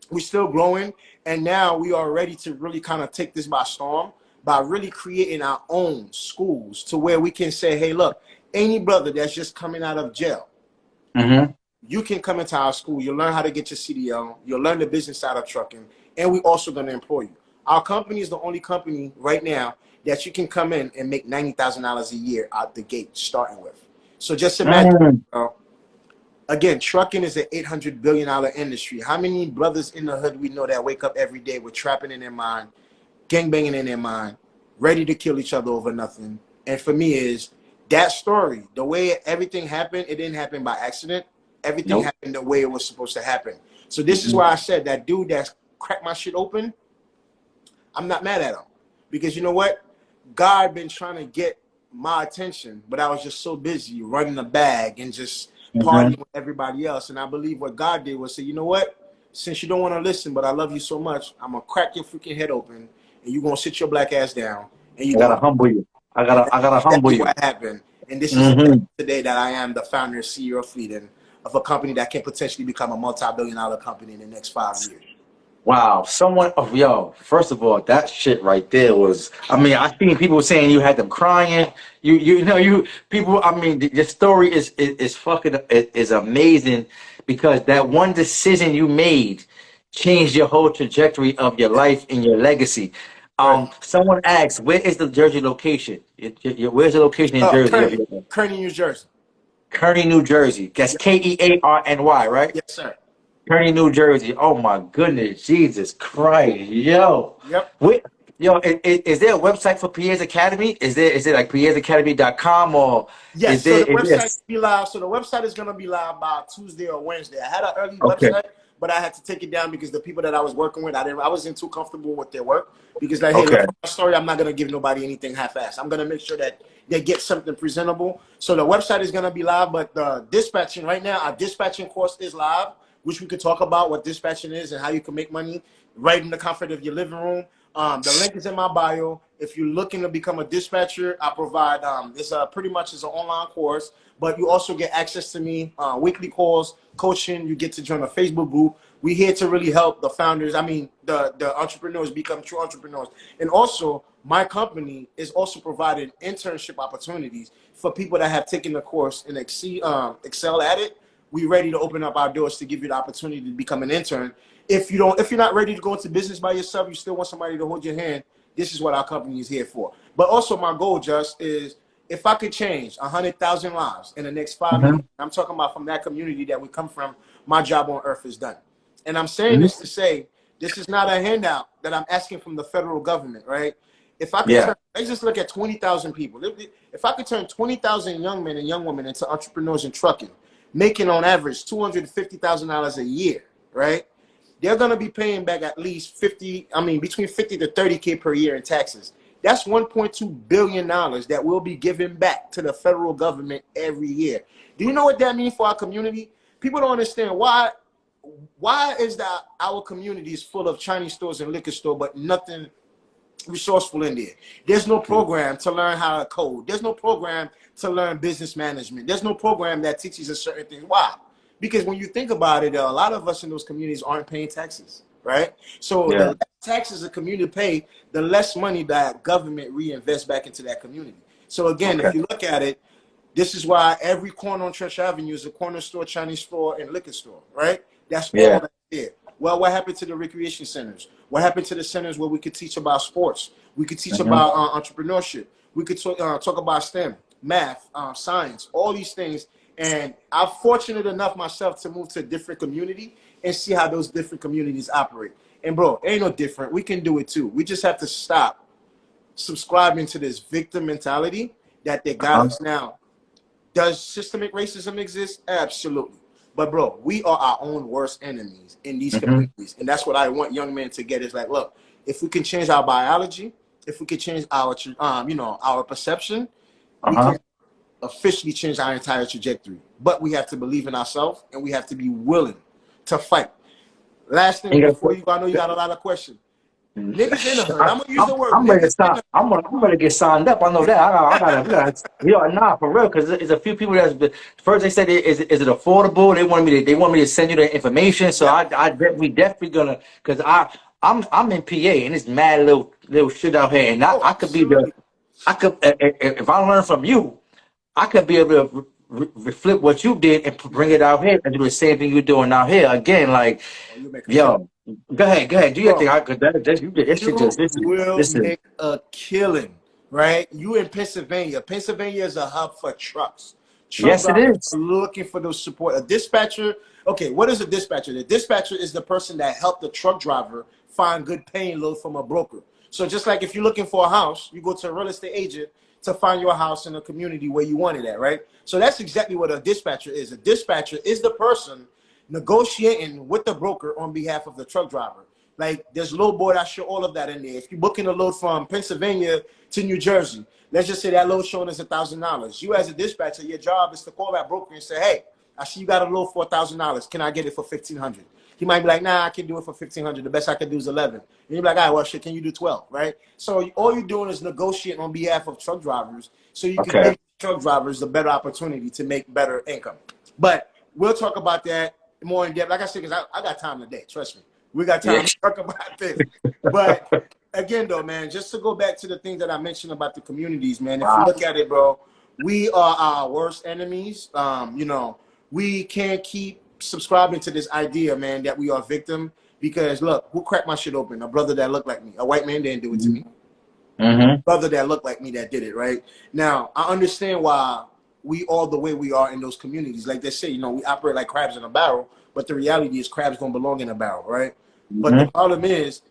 we're still growing. And now we are ready to really kind of take this by storm by really creating our own schools to where we can say, hey, look, any brother that's just coming out of jail, you can come into our school. You'll learn how to get your CDL. You'll learn the business side of trucking. And we're also going to employ you. Our company is the only company right now that you can come in and make $90,000 a year out the gate starting with. So just imagine, again, trucking is an $800 billion industry. How many brothers in the hood we know that wake up every day with trapping in their mind, gangbanging in their mind, ready to kill each other over nothing? And for me is that story, the way everything happened, it didn't happen by accident. Everything happened the way it was supposed to happen. So this is why I said that dude that's cracked my shit open, I'm not mad at him. Because you know what? God been trying to get my attention, but I was just so busy running the bag and just partying with everybody else. And I believe what God did was say, you know what? Since you don't want to listen, but I love you so much, I'm going to crack your freaking head open, and you're going to sit your black ass down. And you gotta humble you. I gotta humble you. What happened. And this is today that I am the founder and CEO of Fleeting, of a company that can potentially become a multi-billion-dollar company in the next 5 years. Wow, first of all, that shit right there was, I mean, I seen people saying you had them crying. People, I mean, the story is fucking, is amazing, because that one decision you made changed your whole trajectory of your life and your legacy. Right. Someone asked, where is the Jersey location? Where's the location in Jersey? Kearney, New Jersey. Kearney, New Jersey. That's Yep. Kearny, right? Yes, sir. Kearney, New Jersey. Oh my goodness, Jesus Christ, yo. Yep. Wait, yo, is there a website for Pierre's Academy? Is it like pierresacademy.com or Yes. is So the there is website this? will be live. So the website is gonna be live by Tuesday or Wednesday. I had an early Okay. website, but I had to take it down because the people that I was working with, I wasn't too comfortable with their work because like, hey, look, Okay. my story, I'm not gonna give nobody anything half-assed. I'm gonna make sure that they get something presentable. So the website is gonna be live, but the dispatching right now, our dispatching course is live, which we could talk about what dispatching is and how you can make money right in the comfort of your living room. The link is in my bio. If you're looking to become a dispatcher, I provide it's pretty much is an online course, but you also get access to me, weekly calls, coaching. You get to join a Facebook group. We're here to really help the founders. I mean, the entrepreneurs become true entrepreneurs. And also, my company is also providing internship opportunities for people that have taken the course and excel at it. We're ready to open up our doors to give you the opportunity to become an intern. If you're not ready to go into business by yourself, you still want somebody to hold your hand, this is what our company is here for. But also my goal, Just, is if I could change 100,000 lives in the next 5 years, I'm talking about from that community that we come from, my job on earth is done. And I'm saying this to say, this is not a handout that I'm asking from the federal government, right? If I could Yeah. let's just look at 20,000 people. If I could turn 20,000 young men and young women into entrepreneurs in trucking, making on average $250,000 a year, right? They're going to be paying back at least between 50 to 30K per year in taxes. That's $1.2 billion that will be given back to the federal government every year. Do you know what that means for our community? People don't understand why is that our community is full of Chinese stores and liquor store, but nothing resourceful in there. There's no program to learn how to code. There's no program to learn business management. There's no program that teaches us certain things. Why? Because when you think about it, a lot of us in those communities aren't paying taxes, right? So the less taxes a community pay, the less money that government reinvests back into that community. So again, if you look at it, this is why every corner on Church Avenue is a corner store, Chinese store, and liquor store, right? That's all that's there. Well, what happened to the recreation centers? What happened to the centers where we could teach about sports? We could teach about entrepreneurship. We could talk about STEM, math, science, all these things. And I'm fortunate enough myself to move to a different community and see how those different communities operate. And bro, ain't no different. We can do it too. We just have to stop subscribing to this victim mentality that they got us now. Does systemic racism exist? Absolutely. But bro, we are our own worst enemies in these communities. And that's what I want young men to get is like, look, if we can change our biology, if we can change our, our perception, we can officially change our entire trajectory. But we have to believe in ourselves and we have to be willing to fight. Last thing before you go, I know you got a lot of questions. Niggas in the hood. I'm gonna use the word. I'm ready to Niggas sign. I'm ready to get signed up. I know that. I gotta, nah, for real. Because there's a few people that's first they said, is it affordable? They want me to send you the information. So we definitely gonna, because I'm in PA and it's mad little shit out here, and I could be if I learn from you, I could be able to reflect what you did and bring it out here and do the same thing you're doing out here again. Like, yo. Go ahead. Do your thing. You will make a killing, right? You in Pennsylvania. Pennsylvania is a hub for trucks. Yes, it is. Looking for those support. A dispatcher. Okay, what is a dispatcher? The dispatcher is the person that helped the truck driver find good paying load from a broker. So just like if you're looking for a house, you go to a real estate agent to find your house in a community where you want it at, right? So that's exactly what a dispatcher is. A dispatcher is the person negotiating with the broker on behalf of the truck driver. Like there's load board, I show all of that in there. If you're booking a load from Pennsylvania to New Jersey, let's just say that load showing is $1,000. You as a dispatcher, your job is to call that broker and say, hey, I see you got a load for $1,000. Can I get it for $1,500? He might be like, nah, I can do it for $1,500. The best I can do is 11. And you're like, all right, well, shit, can you do 12, right? So all you're doing is negotiating on behalf of truck drivers so you can give truck drivers a better opportunity to make better income. But we'll talk about that more in depth. Like I said, because I got time today. Trust me. We got time to talk about this. But again, though, man, just to go back to the things that I mentioned about the communities, man, if you look at it, bro, we are our worst enemies. We can't keep subscribing to this idea, man, that we are victim, Because look, who cracked my shit open? A brother that looked like me. A white man didn't do it to me. Mm-hmm. Brother that looked like me that did it, right? Now, I understand why we all the way we are in those communities. Like they say, you know, we operate like crabs in a barrel, but the reality is crabs don't belong in a barrel, right? But the Mm-hmm. problem is,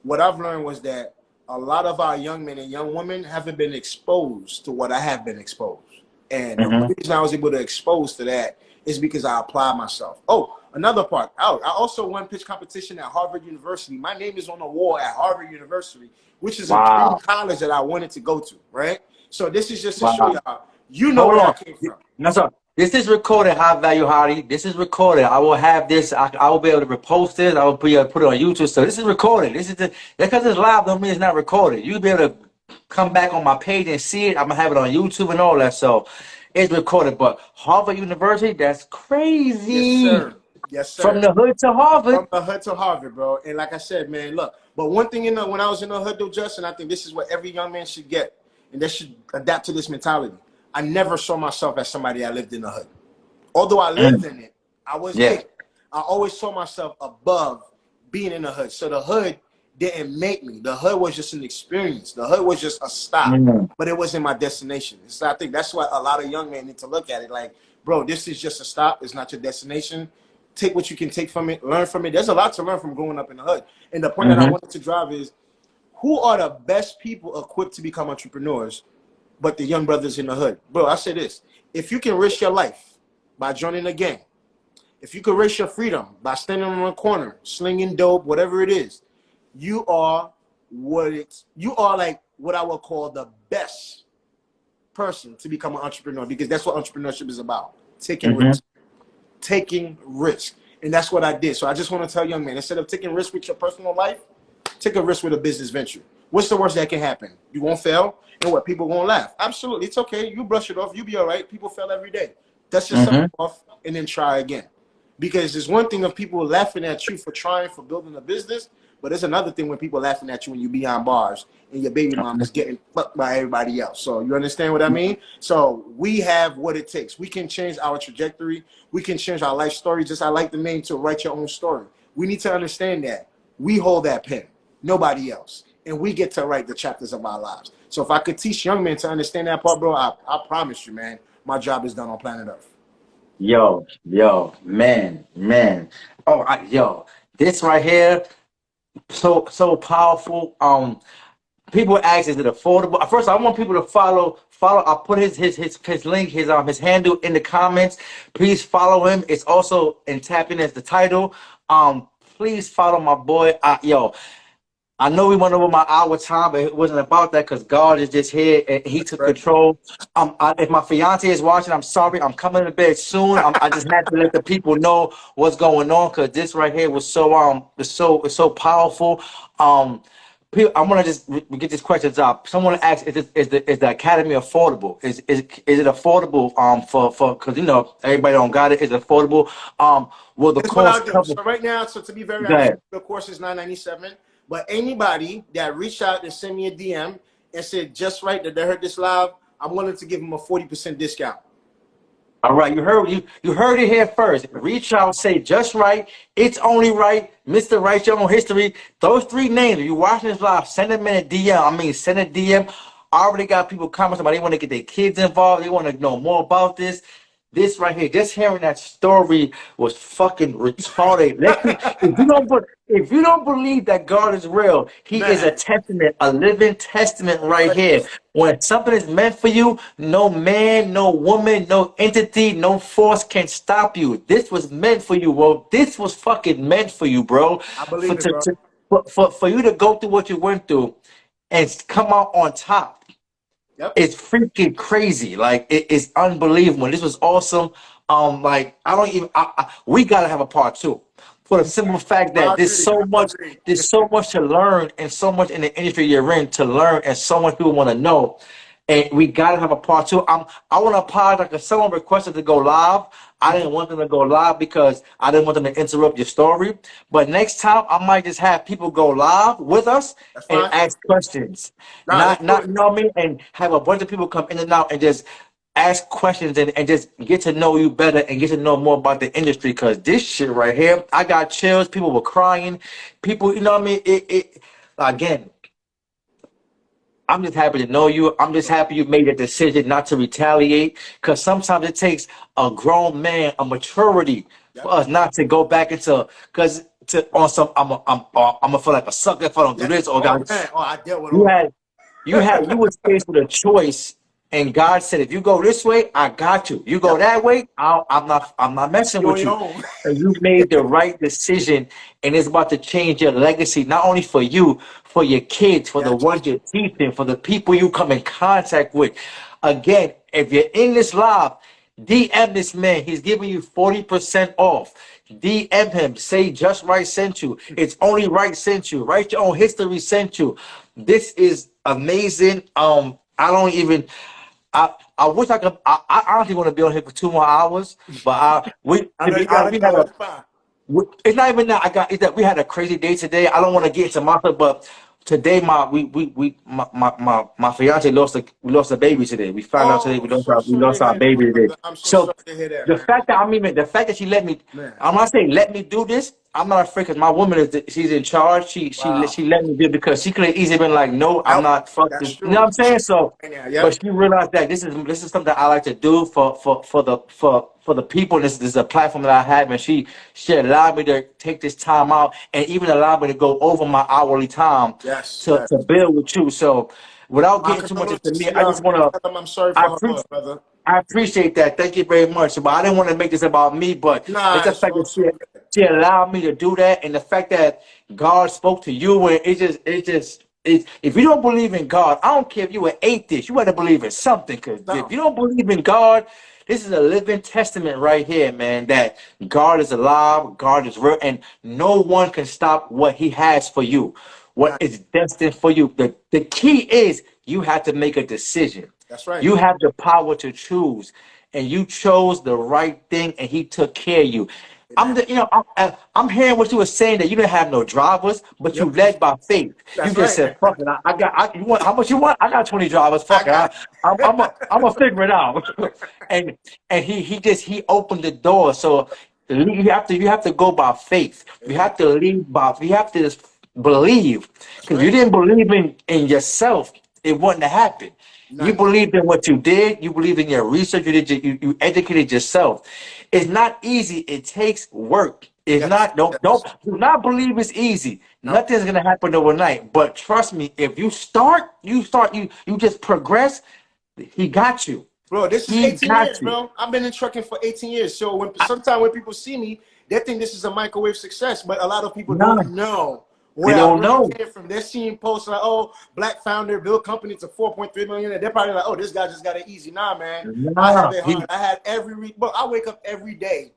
what I've learned was that a lot of our young men and young women haven't been exposed to what I have been exposed. And the Mm-hmm. reason I was able to expose to that is because I applied myself. Oh, another part. I also won pitch competition at Harvard University. My name is on the wall at Harvard University, which is a dream Wow. college that I wanted to go to, right? So this is just to show Wow. y'all, you know Hold where I on. came from. No, sir. This is recorded, High Value Hardy. This is recorded. I will have this. I will be able to repost this. I will put it on YouTube. So this is recorded. This is because it's live don't mean it's not recorded. You'll be able to come back on my page and see it. I'm gonna have it on YouTube and all that. So it's recorded. But Harvard University, that's Yes, crazy. sir. Yes, From sir. the hood to Harvard. From the hood to Harvard, bro. And like I said, man, look. But one thing, you know, when I was in the hood, though, Justin, I think this is what every young man should get, and they should adapt to this mentality. I never saw myself as somebody that lived in the hood. Although I lived in it, I was Yeah. it. I always saw myself above being in the hood. So the hood didn't make me. The hood was just an experience. The hood was just a stop, Mm. but it wasn't my destination. So I think that's why a lot of young men need to look at it like, bro, this is just a stop. It's not your destination. Take what you can take from it. Learn from it. There's a lot to learn from growing up in the hood. And the point that I Mhm. wanted to drive is, who are the best people equipped to become entrepreneurs, but the young brothers in the hood? Bro, I say this. If you can risk your life by joining a gang, if you can risk your freedom by standing on a corner, slinging dope, whatever it is, you are like what I would call the best person to become an entrepreneur, because that's what entrepreneurship is about. Taking Mhm. risk. Taking risk. And that's what I did. So I just want to tell young men, instead of taking risk with your personal life, take a risk with a business venture. What's the worst that can happen? You won't fail, and what, people gonna laugh? Absolutely, it's okay. You brush it off. You be all right. People fail every day. Dust yourself Mhm. off and then try again. Because there's one thing of people laughing at you for trying, for building a business, but there's another thing when people laughing at you when you behind bars and your baby mom is getting fucked by everybody else. So you understand what I mean? So we have what it takes. We can change our trajectory. We can change our life story. Just I like the name to write your own story. We need to understand that we hold that pen, nobody else, and we get to write the chapters of our lives. So if I could teach young men to understand that part, bro, I promise you, man, my job is done on planet Earth. Yo, man. Oh, yo, this right here, so powerful. People ask, is it affordable? First, I want people to follow. I'll put his link, his handle in the comments. Please follow him. It's also in tapping as the title. Please follow my boy. Yo, I know we went over my hour time, but it wasn't about that because God is just here and He took Right. control. If my fiance is watching, I'm sorry. I'm coming to bed soon. I just had to let the people know what's going on because this right here was it's so powerful. I want to just get these questions up. Someone asked, is the academy affordable? Is it affordable for because you know everybody don't got it. Is it affordable? Will the Here's what I'll cost do. cover? So right now, so to be very Go honest, ahead. the course is $997. But anybody that reached out and sent me a DM and said just right that they heard this live, I'm willing to give them a 40% discount. All right, you heard it here first. Reach out, say just right. It's only right. Mr. Write Your Own History. Those three names. If you watching this live, send them in a DM. Send a DM. I already got people commenting about they want to get their kids involved. They want to know more about this. This right here, just hearing that story was fucking retarded. If you don't believe that God is real, He is a Man. testament, a living testament right here. When something is meant for you, no man, no woman, no entity, no force can stop you. This was meant for you, bro. This was fucking meant for you, bro. I believe it, bro. For you to go through what you went through and come out on top. Yep. It's freaking crazy. Like it is unbelievable. This was awesome. Like I don't even. We gotta have a part two for the simple fact that there's so much. There's so much to learn and so much in the industry you're in to learn, and so much people want to know. And we gotta have a part two. I want to apologize because someone requested to go live. I didn't want them to go live because I didn't want them to interrupt your story. But next time, I might just have people go live with us That's and fine. ask questions. Nah, Not you know what I mean, and have a bunch of people come in and out and just ask questions and just get to know you better and get to know more about the industry. Cause this shit right here, I got chills. People were crying. People, you know what I mean? Again, I'm just happy to know you. I'm just happy you made a decision not to retaliate. Cause sometimes it takes a grown man, a maturity for us not to go back into, cause to on some, I'm gonna feel like a sucker if I don't do this or Oh, God. man. Oh, I dealt with You all that. had you was faced with a choice, and God said, if you go this way, I got you. You go that way, I'm not messing You on with your you. own. And you made the right decision, and it's about to change your legacy, not only for you, for your kids, for the Yes. ones you're teaching, for the people you come in contact with. Again, if you're in this live, DM this man. He's giving you 40% off. DM him. Say Just Right sent you. It's only right sent you. Write your own history sent you. This is amazing. I don't even. I wish I could. I honestly want to be on here for 2 more hours, but I to know be you honest, gotta we had go. a It's fine. it's not even that. It's that we had a crazy day today. I don't want to get into my stuff, but today my fiance lost a baby today. We found out today Oh, so we sorry to lost our hear that, my baby today. brother. I'm so So sorry to hear that, the man. fact that the fact that she let me, Man. I'm not saying let me do this. I'm not afraid because my woman she's in charge. Wow. She let me do it because she could have easily been like, no, I'm Yep. not That's fucking. You know what true. I'm saying? So, Yeah, but yep. she realized that this is something I like to do for the people. This is a platform that I have, and she allowed me to take this time out and even allowed me to go over my hourly time Yes, to yes. build with you. So, without My getting too much into condolences me, to I y'all, just man. want to. Tell them I'm sorry I for her appreciate loss, brother. I appreciate that. Thank you very much. But I didn't want to make this about me, but it's Nah, the it's fact that also good. she allowed me to do that, and the fact that God spoke to you, and if you don't believe in God, I don't care if you an atheist, you got to believe in something. Because if No. you don't believe in God, this is a living testament right here, man, that God is alive, God is real, and no one can stop what He has for you, what Nah, is destined for you. The key is you have to make a decision. that's right. You have the power to choose, and you chose the right thing, and He took care of you. Amen. I'm hearing what you were saying that you didn't have no drivers, but you Yep. led by faith. You That's just right. said, "Fuck it, you want how much you want? I got 20 drivers. I Fuck it, got I'm a figure it out." and he opened the door. So you have to go by faith. You Amen. have to lead by. You have to just believe That's because you right. didn't believe in yourself, it wouldn't have happened. You None. believed in what you did. You believed in your research. You educated yourself. It's not easy. It takes work. It's Yes. not. Yes. Do not believe it's easy. No. Nothing's gonna happen overnight. But trust me, if you start, you just progress. He got you. Bro, this is He 18 got years, you. bro. I've been in trucking for 18 years. So sometimes when people see me, they think this is a microwave success, but a lot of people Nah, don't know they where I don't really know. came from. They're seeing posts like, oh, black founder, build company to 4.3 million. And they're probably like, oh, this guy just got it easy. Nah, man. I have Nah. it hard. I had but I wake up every day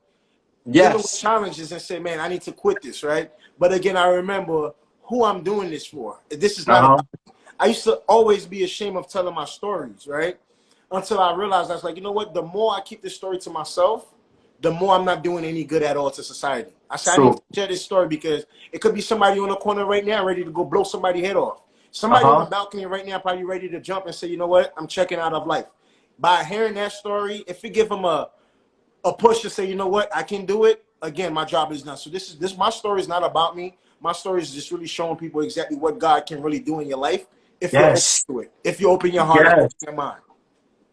dealing with Yes. challenges and say, man, I need to quit this, right? But again, I remember who I'm doing this for. This is Uh not huh. about me. I used to always be ashamed of telling my stories, right? Until I realized I was like, you know what? The more I keep this story to myself, the more I'm not doing any good at all to society. I said, I need True. to share this story because it could be somebody on the corner right now ready to go blow somebody's head off. Uh Somebody on the huh. balcony right now probably ready to jump and say, you know what? I'm checking out of life. By hearing that story, if you give them a push to say, you know what, I can do it. Again, my job is done. So this my story is not about me. My story is just really showing people exactly what God can really do in your life if you're open Yes. to it. If you open your heart and Yes. open your mind.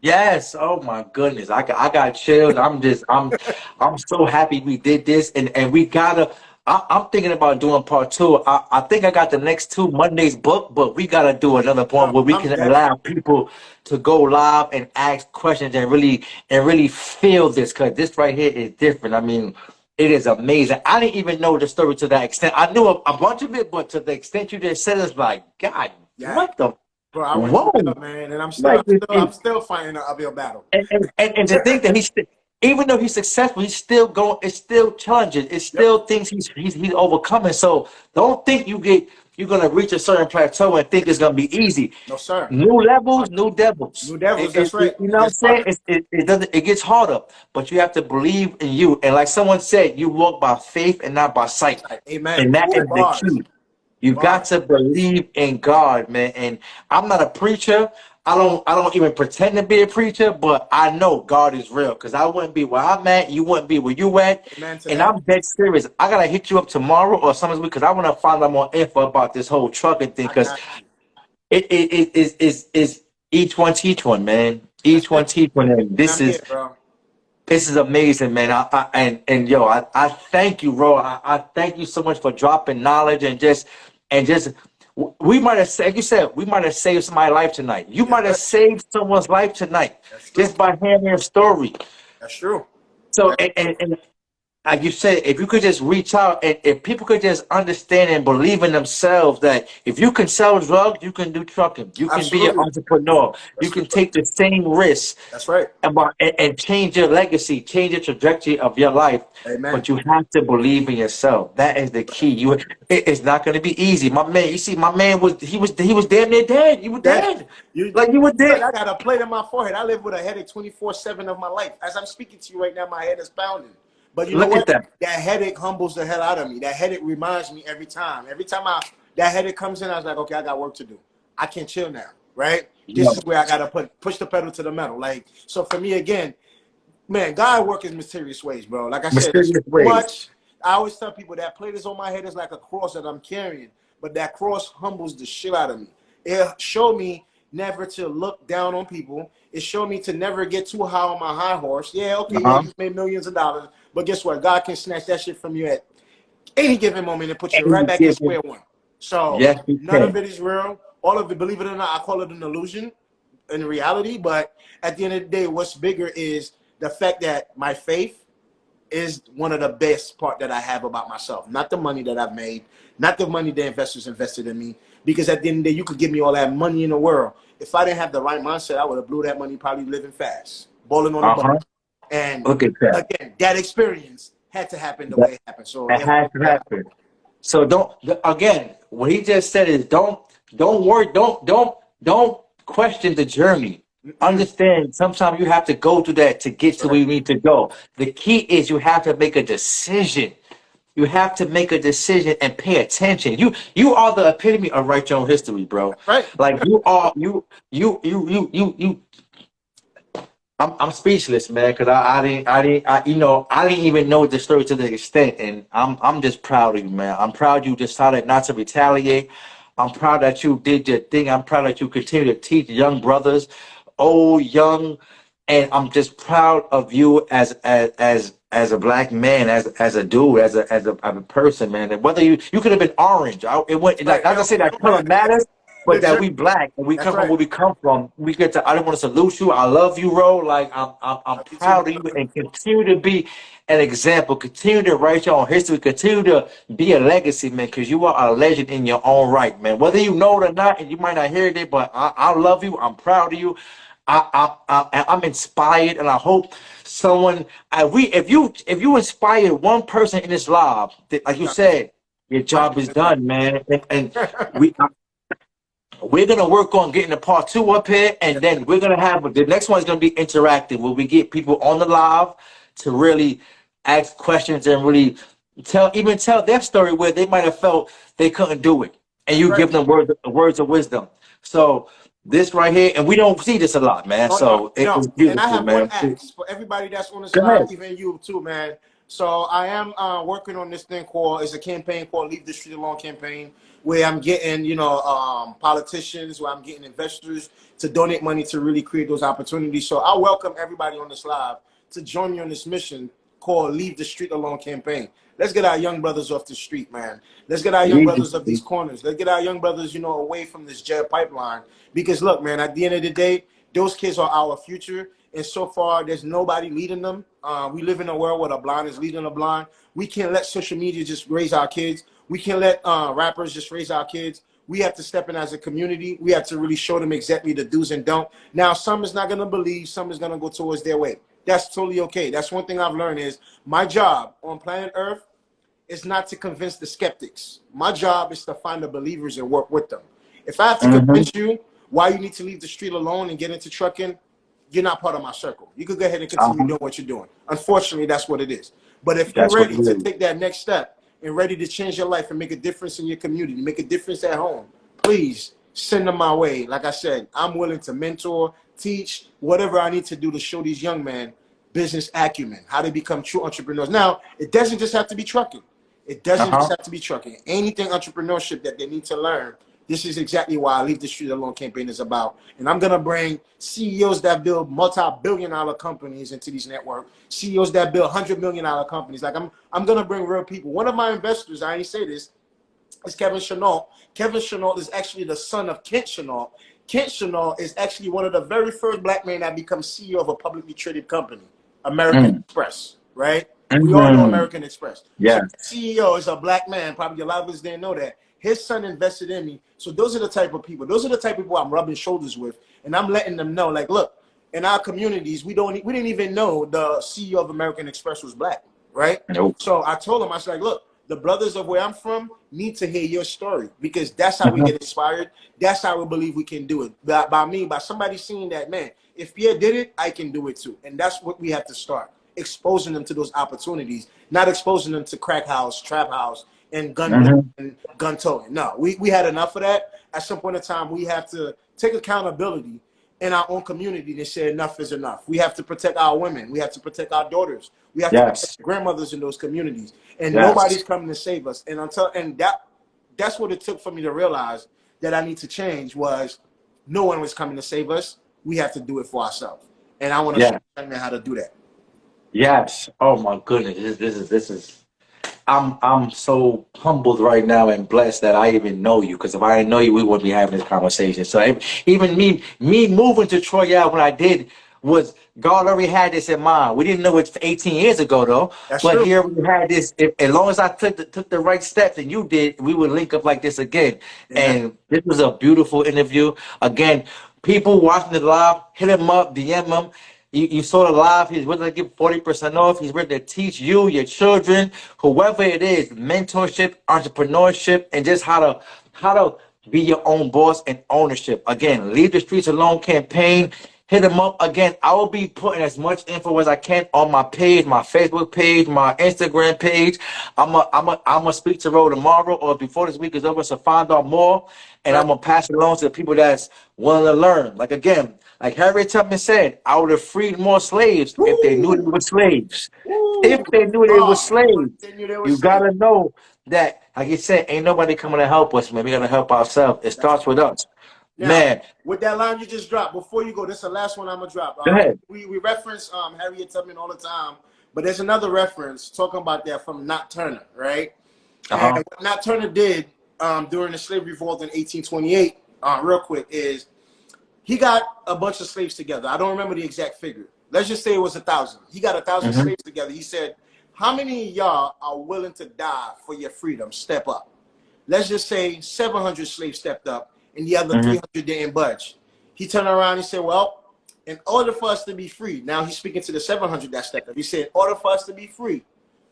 Yes. Oh my goodness. I got chills. I'm so happy we did this, and we gotta. I'm thinking about doing part two. I think I got the next two Mondays booked, but we gotta do another one where we I'm can definitely allow people to go live and ask questions and really feel this because this right here is different. I mean, it is amazing. I didn't even know the story to that extent. I knew a bunch of it, but to the extent you just said, it's like, God, yeah. what the Bro, I went through whoa? hell, man, and Like I'm still fighting an uphill battle. and to think that even though he's successful, he's still going. It's still challenging. It's Yep. still things he's overcoming. So don't think you're gonna reach a certain plateau and think it's gonna be easy. No, sir. New levels, new devils. New devils, that's right. You It know what I'm gets saying? harder. It doesn't. It gets harder, but you have to believe in you. And like someone said, you walk by faith and not by sight, Amen. and that Ooh, is the bars. key. You got Bars. to believe in God, man. And I'm not a preacher. I don't even pretend to be a preacher, but I know God is real because I wouldn't be where I'm at, you wouldn't be where you at, Amen to and that. I'm dead serious. I gotta hit you up tomorrow or something because I want to find out more info about this whole trucking thing I because got you. it is each one teach one, man. That's Each one it. teach one, and And I'm here, bro. this is amazing, man. And yo, I thank you, bro. I thank you so much for dropping knowledge and just we might have said, like you said, we might have saved somebody's life tonight. You Yes, might have sir. saved someone's life tonight That's true. just by hearing your story. That's true. So That's true. and like you said, if you could just reach out and if people could just understand and believe in themselves that if you can sell drugs, you can do trucking, you can be an Absolutely. entrepreneur, you That's can true. take the same risks That's right. and change your legacy, change the trajectory of your life. Amen. But you have to believe in yourself. That is the key. It's not going to be easy, my man. You see, my man was damn near dead. You were That dead, you like you were look, dead. I got a plate in my forehead. I live with a headache 24/7 of my life. As I'm speaking to you right now, my head is pounding. But you know Look at what? that. That headache humbles the hell out of me. That headache reminds me every time. Every time that headache comes in, I was like, okay, I got work to do. I can chill now, right? This Yo, is where I gotta push the pedal to the metal. Like, so for me again, man, God work in mysterious ways, bro. Like I said, there's mysterious so ways. much. I always tell people that plate is on my head is like a cross that I'm carrying, but that cross humbles the shit out of me. It showed me never to look down on people. It showed me to never get too high on my high horse. Yeah, okay, yeah, Uh-huh. you made millions of dollars, but guess what? God can snatch that shit from you at any given moment and put you right Any back in given, square one. So yes, you none of can. it is real. All of it, believe it or not, I call it an illusion in reality. But at the end of the day, what's bigger is the fact that my faith is one of the best part that I have about myself. Not the money that I've made, not the money the investors invested in me. Because at the end of the day, you could give me all that money in the world. If I didn't have the right mindset, I would have blew that money probably living fast, balling on the ball. Uh-huh. And Look at that. again, that experience had to happen the That, way it happened. So that it has to happen. So again, what he just said is don't worry, don't question the journey. Understand sometimes you have to go through that to get That's to where right. you need to go. The key is you have to make a decision. You have to make a decision and pay attention. You are the epitome of write your own history, bro. That's right. Like you are you I'm speechless, man, because I didn't even know the story to the extent, and I'm just proud of you, man. I'm proud you decided not to retaliate. I'm proud that you did your thing. I'm proud that you continue to teach young brothers, old, young, and I'm just proud of you as a black man, as a dude, as a person, man. And whether you could have been orange, it went Right. like not It to don't, say it that don't color matter. matters. The But that journey. we black and we That's come from right. where we come from, we get to. I don't want to salute you. I love you, bro. Like I'm Love you too, proud my of you, brother. and continue to be an example. Continue to write your own history. Continue to be a legacy, man. Because you are a legend in your own right, man. Whether you know it or not, and you might not hear it, but I love you. I'm proud of you. I'm inspired, and I hope someone. If you inspire one person in this live, like you said, your job is 100%. done, man. And we. We're gonna work on getting the part two up here, and Yes, then we're gonna have the next one's gonna be interactive, where we get people on the live to really ask questions and really tell their story where they might have felt they couldn't do it, and that's you right. give them words of wisdom. So this right here, and we don't see this a lot, man. Oh no, So you know, it's and I beautiful, have one man. ask for everybody that's on this Go live, ahead. even you too, man. So I am working on this thing called it's a campaign called Leave the Street Alone campaign, where I'm getting politicians, where I'm getting investors to donate money to really create those opportunities. So I welcome everybody on this live to join me on this mission called Leave the Street Alone campaign. Let's get our young brothers off the street, man. Let's get our young brothers of these corners. Let's get our young brothers, away from this jet pipeline. Because look, man, at the end of the day, those kids are our future. And so far, there's nobody leading them. We live in a world where the blind is leading the blind. We can't let social media just raise our kids. We can't let rappers just raise our kids. We have to step in as a community. We have to really show them exactly the do's and don't. Now, some is not going to believe. Some is going to go towards their way. That's totally okay. That's one thing I've learned is my job on planet Earth is not to convince the skeptics. My job is to find the believers and work with them. If I have to Hmm. convince you why you need to leave the street alone and get into trucking, you're not part of my circle. You could go ahead and continue Uh-huh. doing what you're doing. Unfortunately, that's what it is. But if you're That's what ready it to is. take that next step and ready to change your life and make a difference in your community, make a difference at home, please send them my way. Like I said, I'm willing to mentor, teach, whatever I need to do to show these young men business acumen, how to become true entrepreneurs. Now, it doesn't just have to be trucking. It doesn't just Uh-huh. have to be trucking. Anything entrepreneurship that they need to learn, this is exactly why Leave the Street Alone campaign is about. And I'm going to bring CEOs that build multi-billion-dollar companies into these networks, CEOs that build $100 million companies. Like I'm going to bring real people. One of my investors, I ain't say this, is Kevin Chenault. Kevin Chenault is actually the son of Kent Chenault. Kent Chenault is actually one of the very first black men that becomes CEO of a publicly traded company, American Mm. Express, right? We all know Mm. American Express. Yeah. So CEO is a black man. Probably a lot of us didn't know that. His son invested in me. So those are the type of people. Those are the type of people I'm rubbing shoulders with. And I'm letting them know, like, look, in our communities, we didn't even know the CEO of American Express was black, right? Nope. So I told him, I was like, look, the brothers of where I'm from need to hear your story, because that's how we Mhm. get inspired. That's how we believe we can do it. By somebody seeing that, man, if Pierre did it, I can do it too. And that's what we have to start, exposing them to those opportunities, not exposing them to crack house, trap house, and Mhm. and gun towing. No, we had enough of that. At some point in time, we have to take accountability in our own community to say enough is enough. We have to protect our women. We have to protect our daughters. We have to Yes. protect grandmothers in those communities. And Yes. nobody's coming to save us. And that's what it took for me to realize that I need to change was no one was coming to save us. We have to do it for ourselves. And I want to Yeah. show young men how to do that. Yes. Oh my goodness. This is I'm so humbled right now and blessed that I even know you. Because if I didn't know you, we wouldn't be having this conversation. So even me moving to Troy Ave when I did was God already had this in mind. We didn't know it 18 years ago though. That's But true. here we had this. As long as I took the right steps and you did, we would link up like this again. Yeah. And this was a beautiful interview. Again, people watching the live, hit him up, DM him. You saw the live. He's willing to give 40% off. He's ready to teach you, your children, whoever it is, mentorship, entrepreneurship, and just how to be your own boss and ownership. Again, Leave the Streets Alone campaign. Hit him up again. I will be putting as much info as I can on my page, my Facebook page, my Instagram page. I'm speak to Ro tomorrow or before this week is over, so find out more, and I'm gonna pass it along to the people that's willing to learn. Like again, like Harriet Tubman said, I would have freed more slaves if they knew they were slaves. If they knew they were slaves, They knew they were you slaves. gotta know that, like you said, ain't nobody coming to help us, man. We gotta help ourselves. It starts with us. Now, Man, with that line you just dropped, before you go, this is the last one I'm gonna drop. go ahead. We reference Harriet Tubman all the time, but there's another reference talking about that from Nat Turner, right? Uh-huh. And what Nat Turner did during the slavery revolt in 1828, real quick, is he got a bunch of slaves together. I don't remember the exact figure. Let's just say it was 1,000. He got 1,000 Mhm. slaves together. He said, how many of y'all are willing to die for your freedom? Step up. Let's just say 700 slaves stepped up and the other Mhm. 300 didn't budge. He turned around and said, well, in order for us to be free, now he's speaking to the 700 that stepped up. He said, in order for us to be free,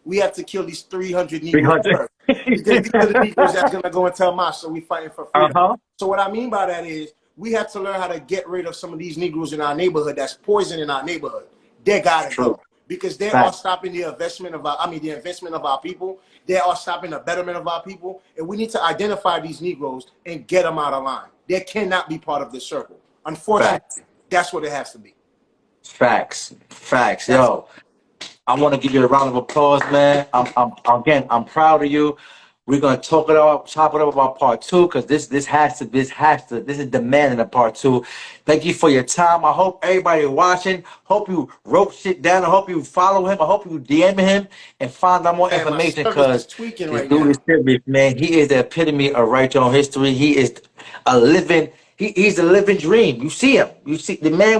we have to kill these 300 Negroes 300. first. Because these are the Negroes that's going to go and tell Mas, so we fighting for freedom. Uh-huh. So what I mean by that is we have to learn how to get rid of some of these Negroes in our neighborhood that's poison in our neighborhood. They got to True. go. Because they Right. are stopping the investment of the investment of our people. They are stopping the betterment of our people. And we need to identify these Negroes and get them out of line. They cannot be part of this circle. Unfortunately, Facts. that's what it has to be. Facts. Yo, I want to give you a round of applause, man. I'm proud of you. We're gonna chop it up about part 2 because this is demanding a part 2. Thank you for your time. I hope everybody watching. Hope you wrote shit down. I hope you follow him. I hope you DM him and find out more Man, my information service because is tweaking this right dude now. is serious, man. He is the epitome of right on history. He is a living. He's a living dream. You see him. You see the man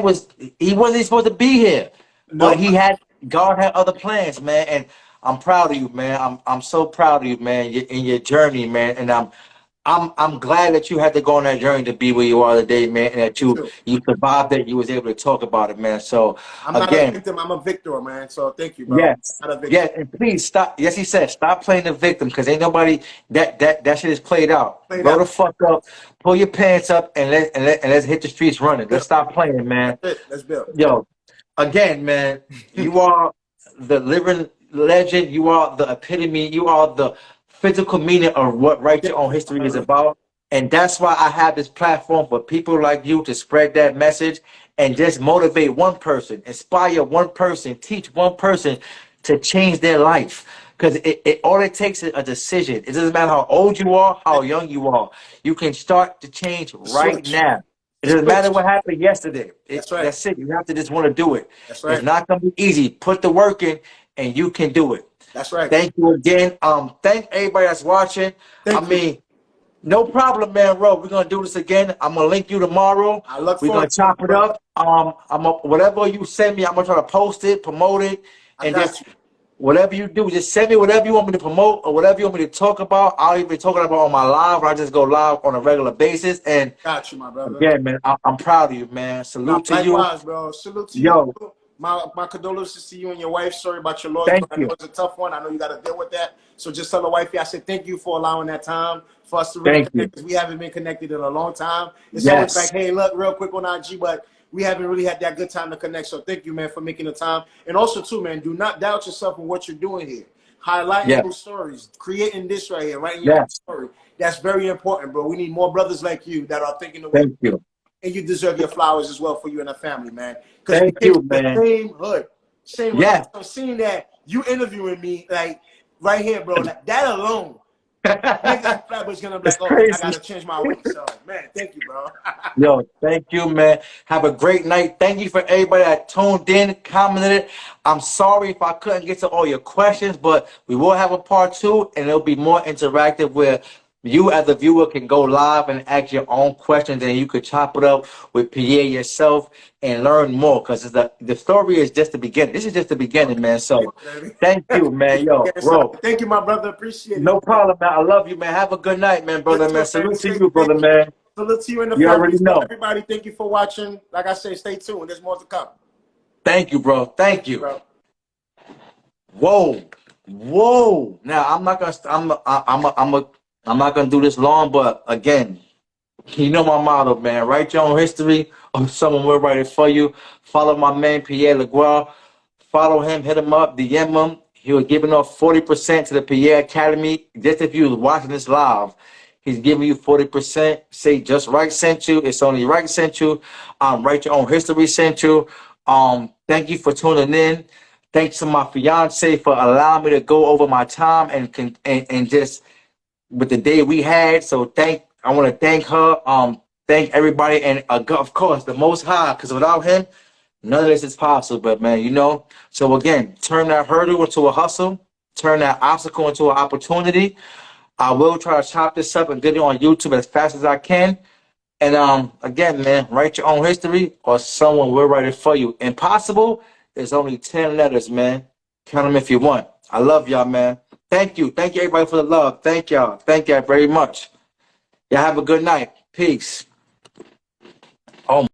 he wasn't supposed to be here, but Nope. God had other plans, man. And I'm proud of you, man. I'm so proud of you, man, in your journey, man. And I'm glad that you had to go on that journey to be where you are today, man, and that you survived it. You was able to talk about it, man. So I'm not a again, victim. I'm a victor, man. So thank you, bro. yes, I'm not a victim. yes, and please stop. Yes, he said, stop playing the victim because ain't nobody that shit is played out. Played Grow out. the fuck up, pull your pants up, and let's hit the streets running. Let's stop playing, man. That's it. Let's build. Yo, again, man, you are the living legend. You are the epitome. You are the physical meaning of what Write Your Own History is about. And that's why I have this platform for people like you to spread that message and just motivate one person, inspire one person, teach one person to change their life. Because all it takes is a decision. It doesn't matter how old you are, how young you are. You can start to change right Switch. now. It The doesn't matter switch. what happened yesterday. That's right. That's it. You have to just want to do it. That's It's right. not going to be easy. Put the work in, and you can do it. That's right. Thank you again. Thank everybody that's watching. Thank I you. mean, no problem, man, bro. We're gonna do this again. I'm gonna link you tomorrow. I look We're gonna forward to it, chop it bro. up. Whatever you send me, I'm gonna try to post it, promote it, I and got just you. whatever you do, just send me whatever you want me to promote or whatever you want me to talk about. I'll even talk about on my live. I just go live on a regular basis. And Got you, my brother. again, man, I'm proud of you, man. No, Salute to you. likewise, bro. Salute to Yo, you. My condolences to you and your wife. Sorry about your loss, thank but I know you. it's a tough one. I know you got to deal with that. So just tell the wifey I said thank you for allowing that time for us to really Thank you. connect, because we haven't been connected in a long time. It's always like, Yes. hey, look, real quick on IG, but we haven't really had that good time to connect. So thank you, man, for making the time. And also, too, man, do not doubt yourself in what you're doing here. Highlighting Yes. those stories, creating this right here, writing your own Yes. story. That's very important, bro. We need more brothers like you that are thinking the way. Thank you. And you deserve your flowers as well for you and the family, man. Because we Thank came you, from the man. same hood. Same hood. Yes. So seeing that you interviewing me, like right here, bro, like, that alone, niggas Flatbush gonna be It's like, oh, I crazy. gotta change my weight. So, man, thank you, bro. Yo, thank you, man. Have a great night. Thank you for everybody that tuned in, commented. I'm sorry if I couldn't get to all your questions, but we will have a part 2, and it'll be more interactive where you as a viewer can go live and ask your own questions, and you could chop it up with Pierre yourself and learn more, because the story is just the beginning. This is just the beginning, man. So thank you, man. Yo, Yes, sir. bro. Thank you, my brother. Appreciate it. No problem, man. I love you, man. Have a good night, man, brother, You too, man. man. Salute to Stay you, brother, safe. man. Salute to you and the You family. already So know. everybody, thank you for watching. Like I say, stay tuned. There's more to come. Thank you, bro. Thank you. Bro. Whoa, whoa. Now I'm not gonna do this long, but again, you know my motto, man. Write your own history, or someone will write it for you. Follow my man Pierre Laguerre. Follow him, hit him up, DM him. He was giving off 40% to the Pierre Academy. Just if you was watching this live, he's giving you 40%. Say just right sent you. It's only right sent you. Write your own history sent you. Thank you for tuning in. Thanks to my fiance for allowing me to go over my time and just with the day we had. So I want to thank her. Thank everybody, and of course the Most High, because without Him, none of this is possible. But man, you know. So again, turn that hurdle into a hustle. Turn that obstacle into an opportunity. I will try to chop this up and get it on YouTube as fast as I can. And again, man, write your own history, or someone will write it for you. Impossible. There's only 10 letters, man. Count them if you want. I love y'all, man. Thank you. Thank you, everybody, for the love. Thank y'all. Thank y'all very much. Y'all have a good night. Peace. Oh.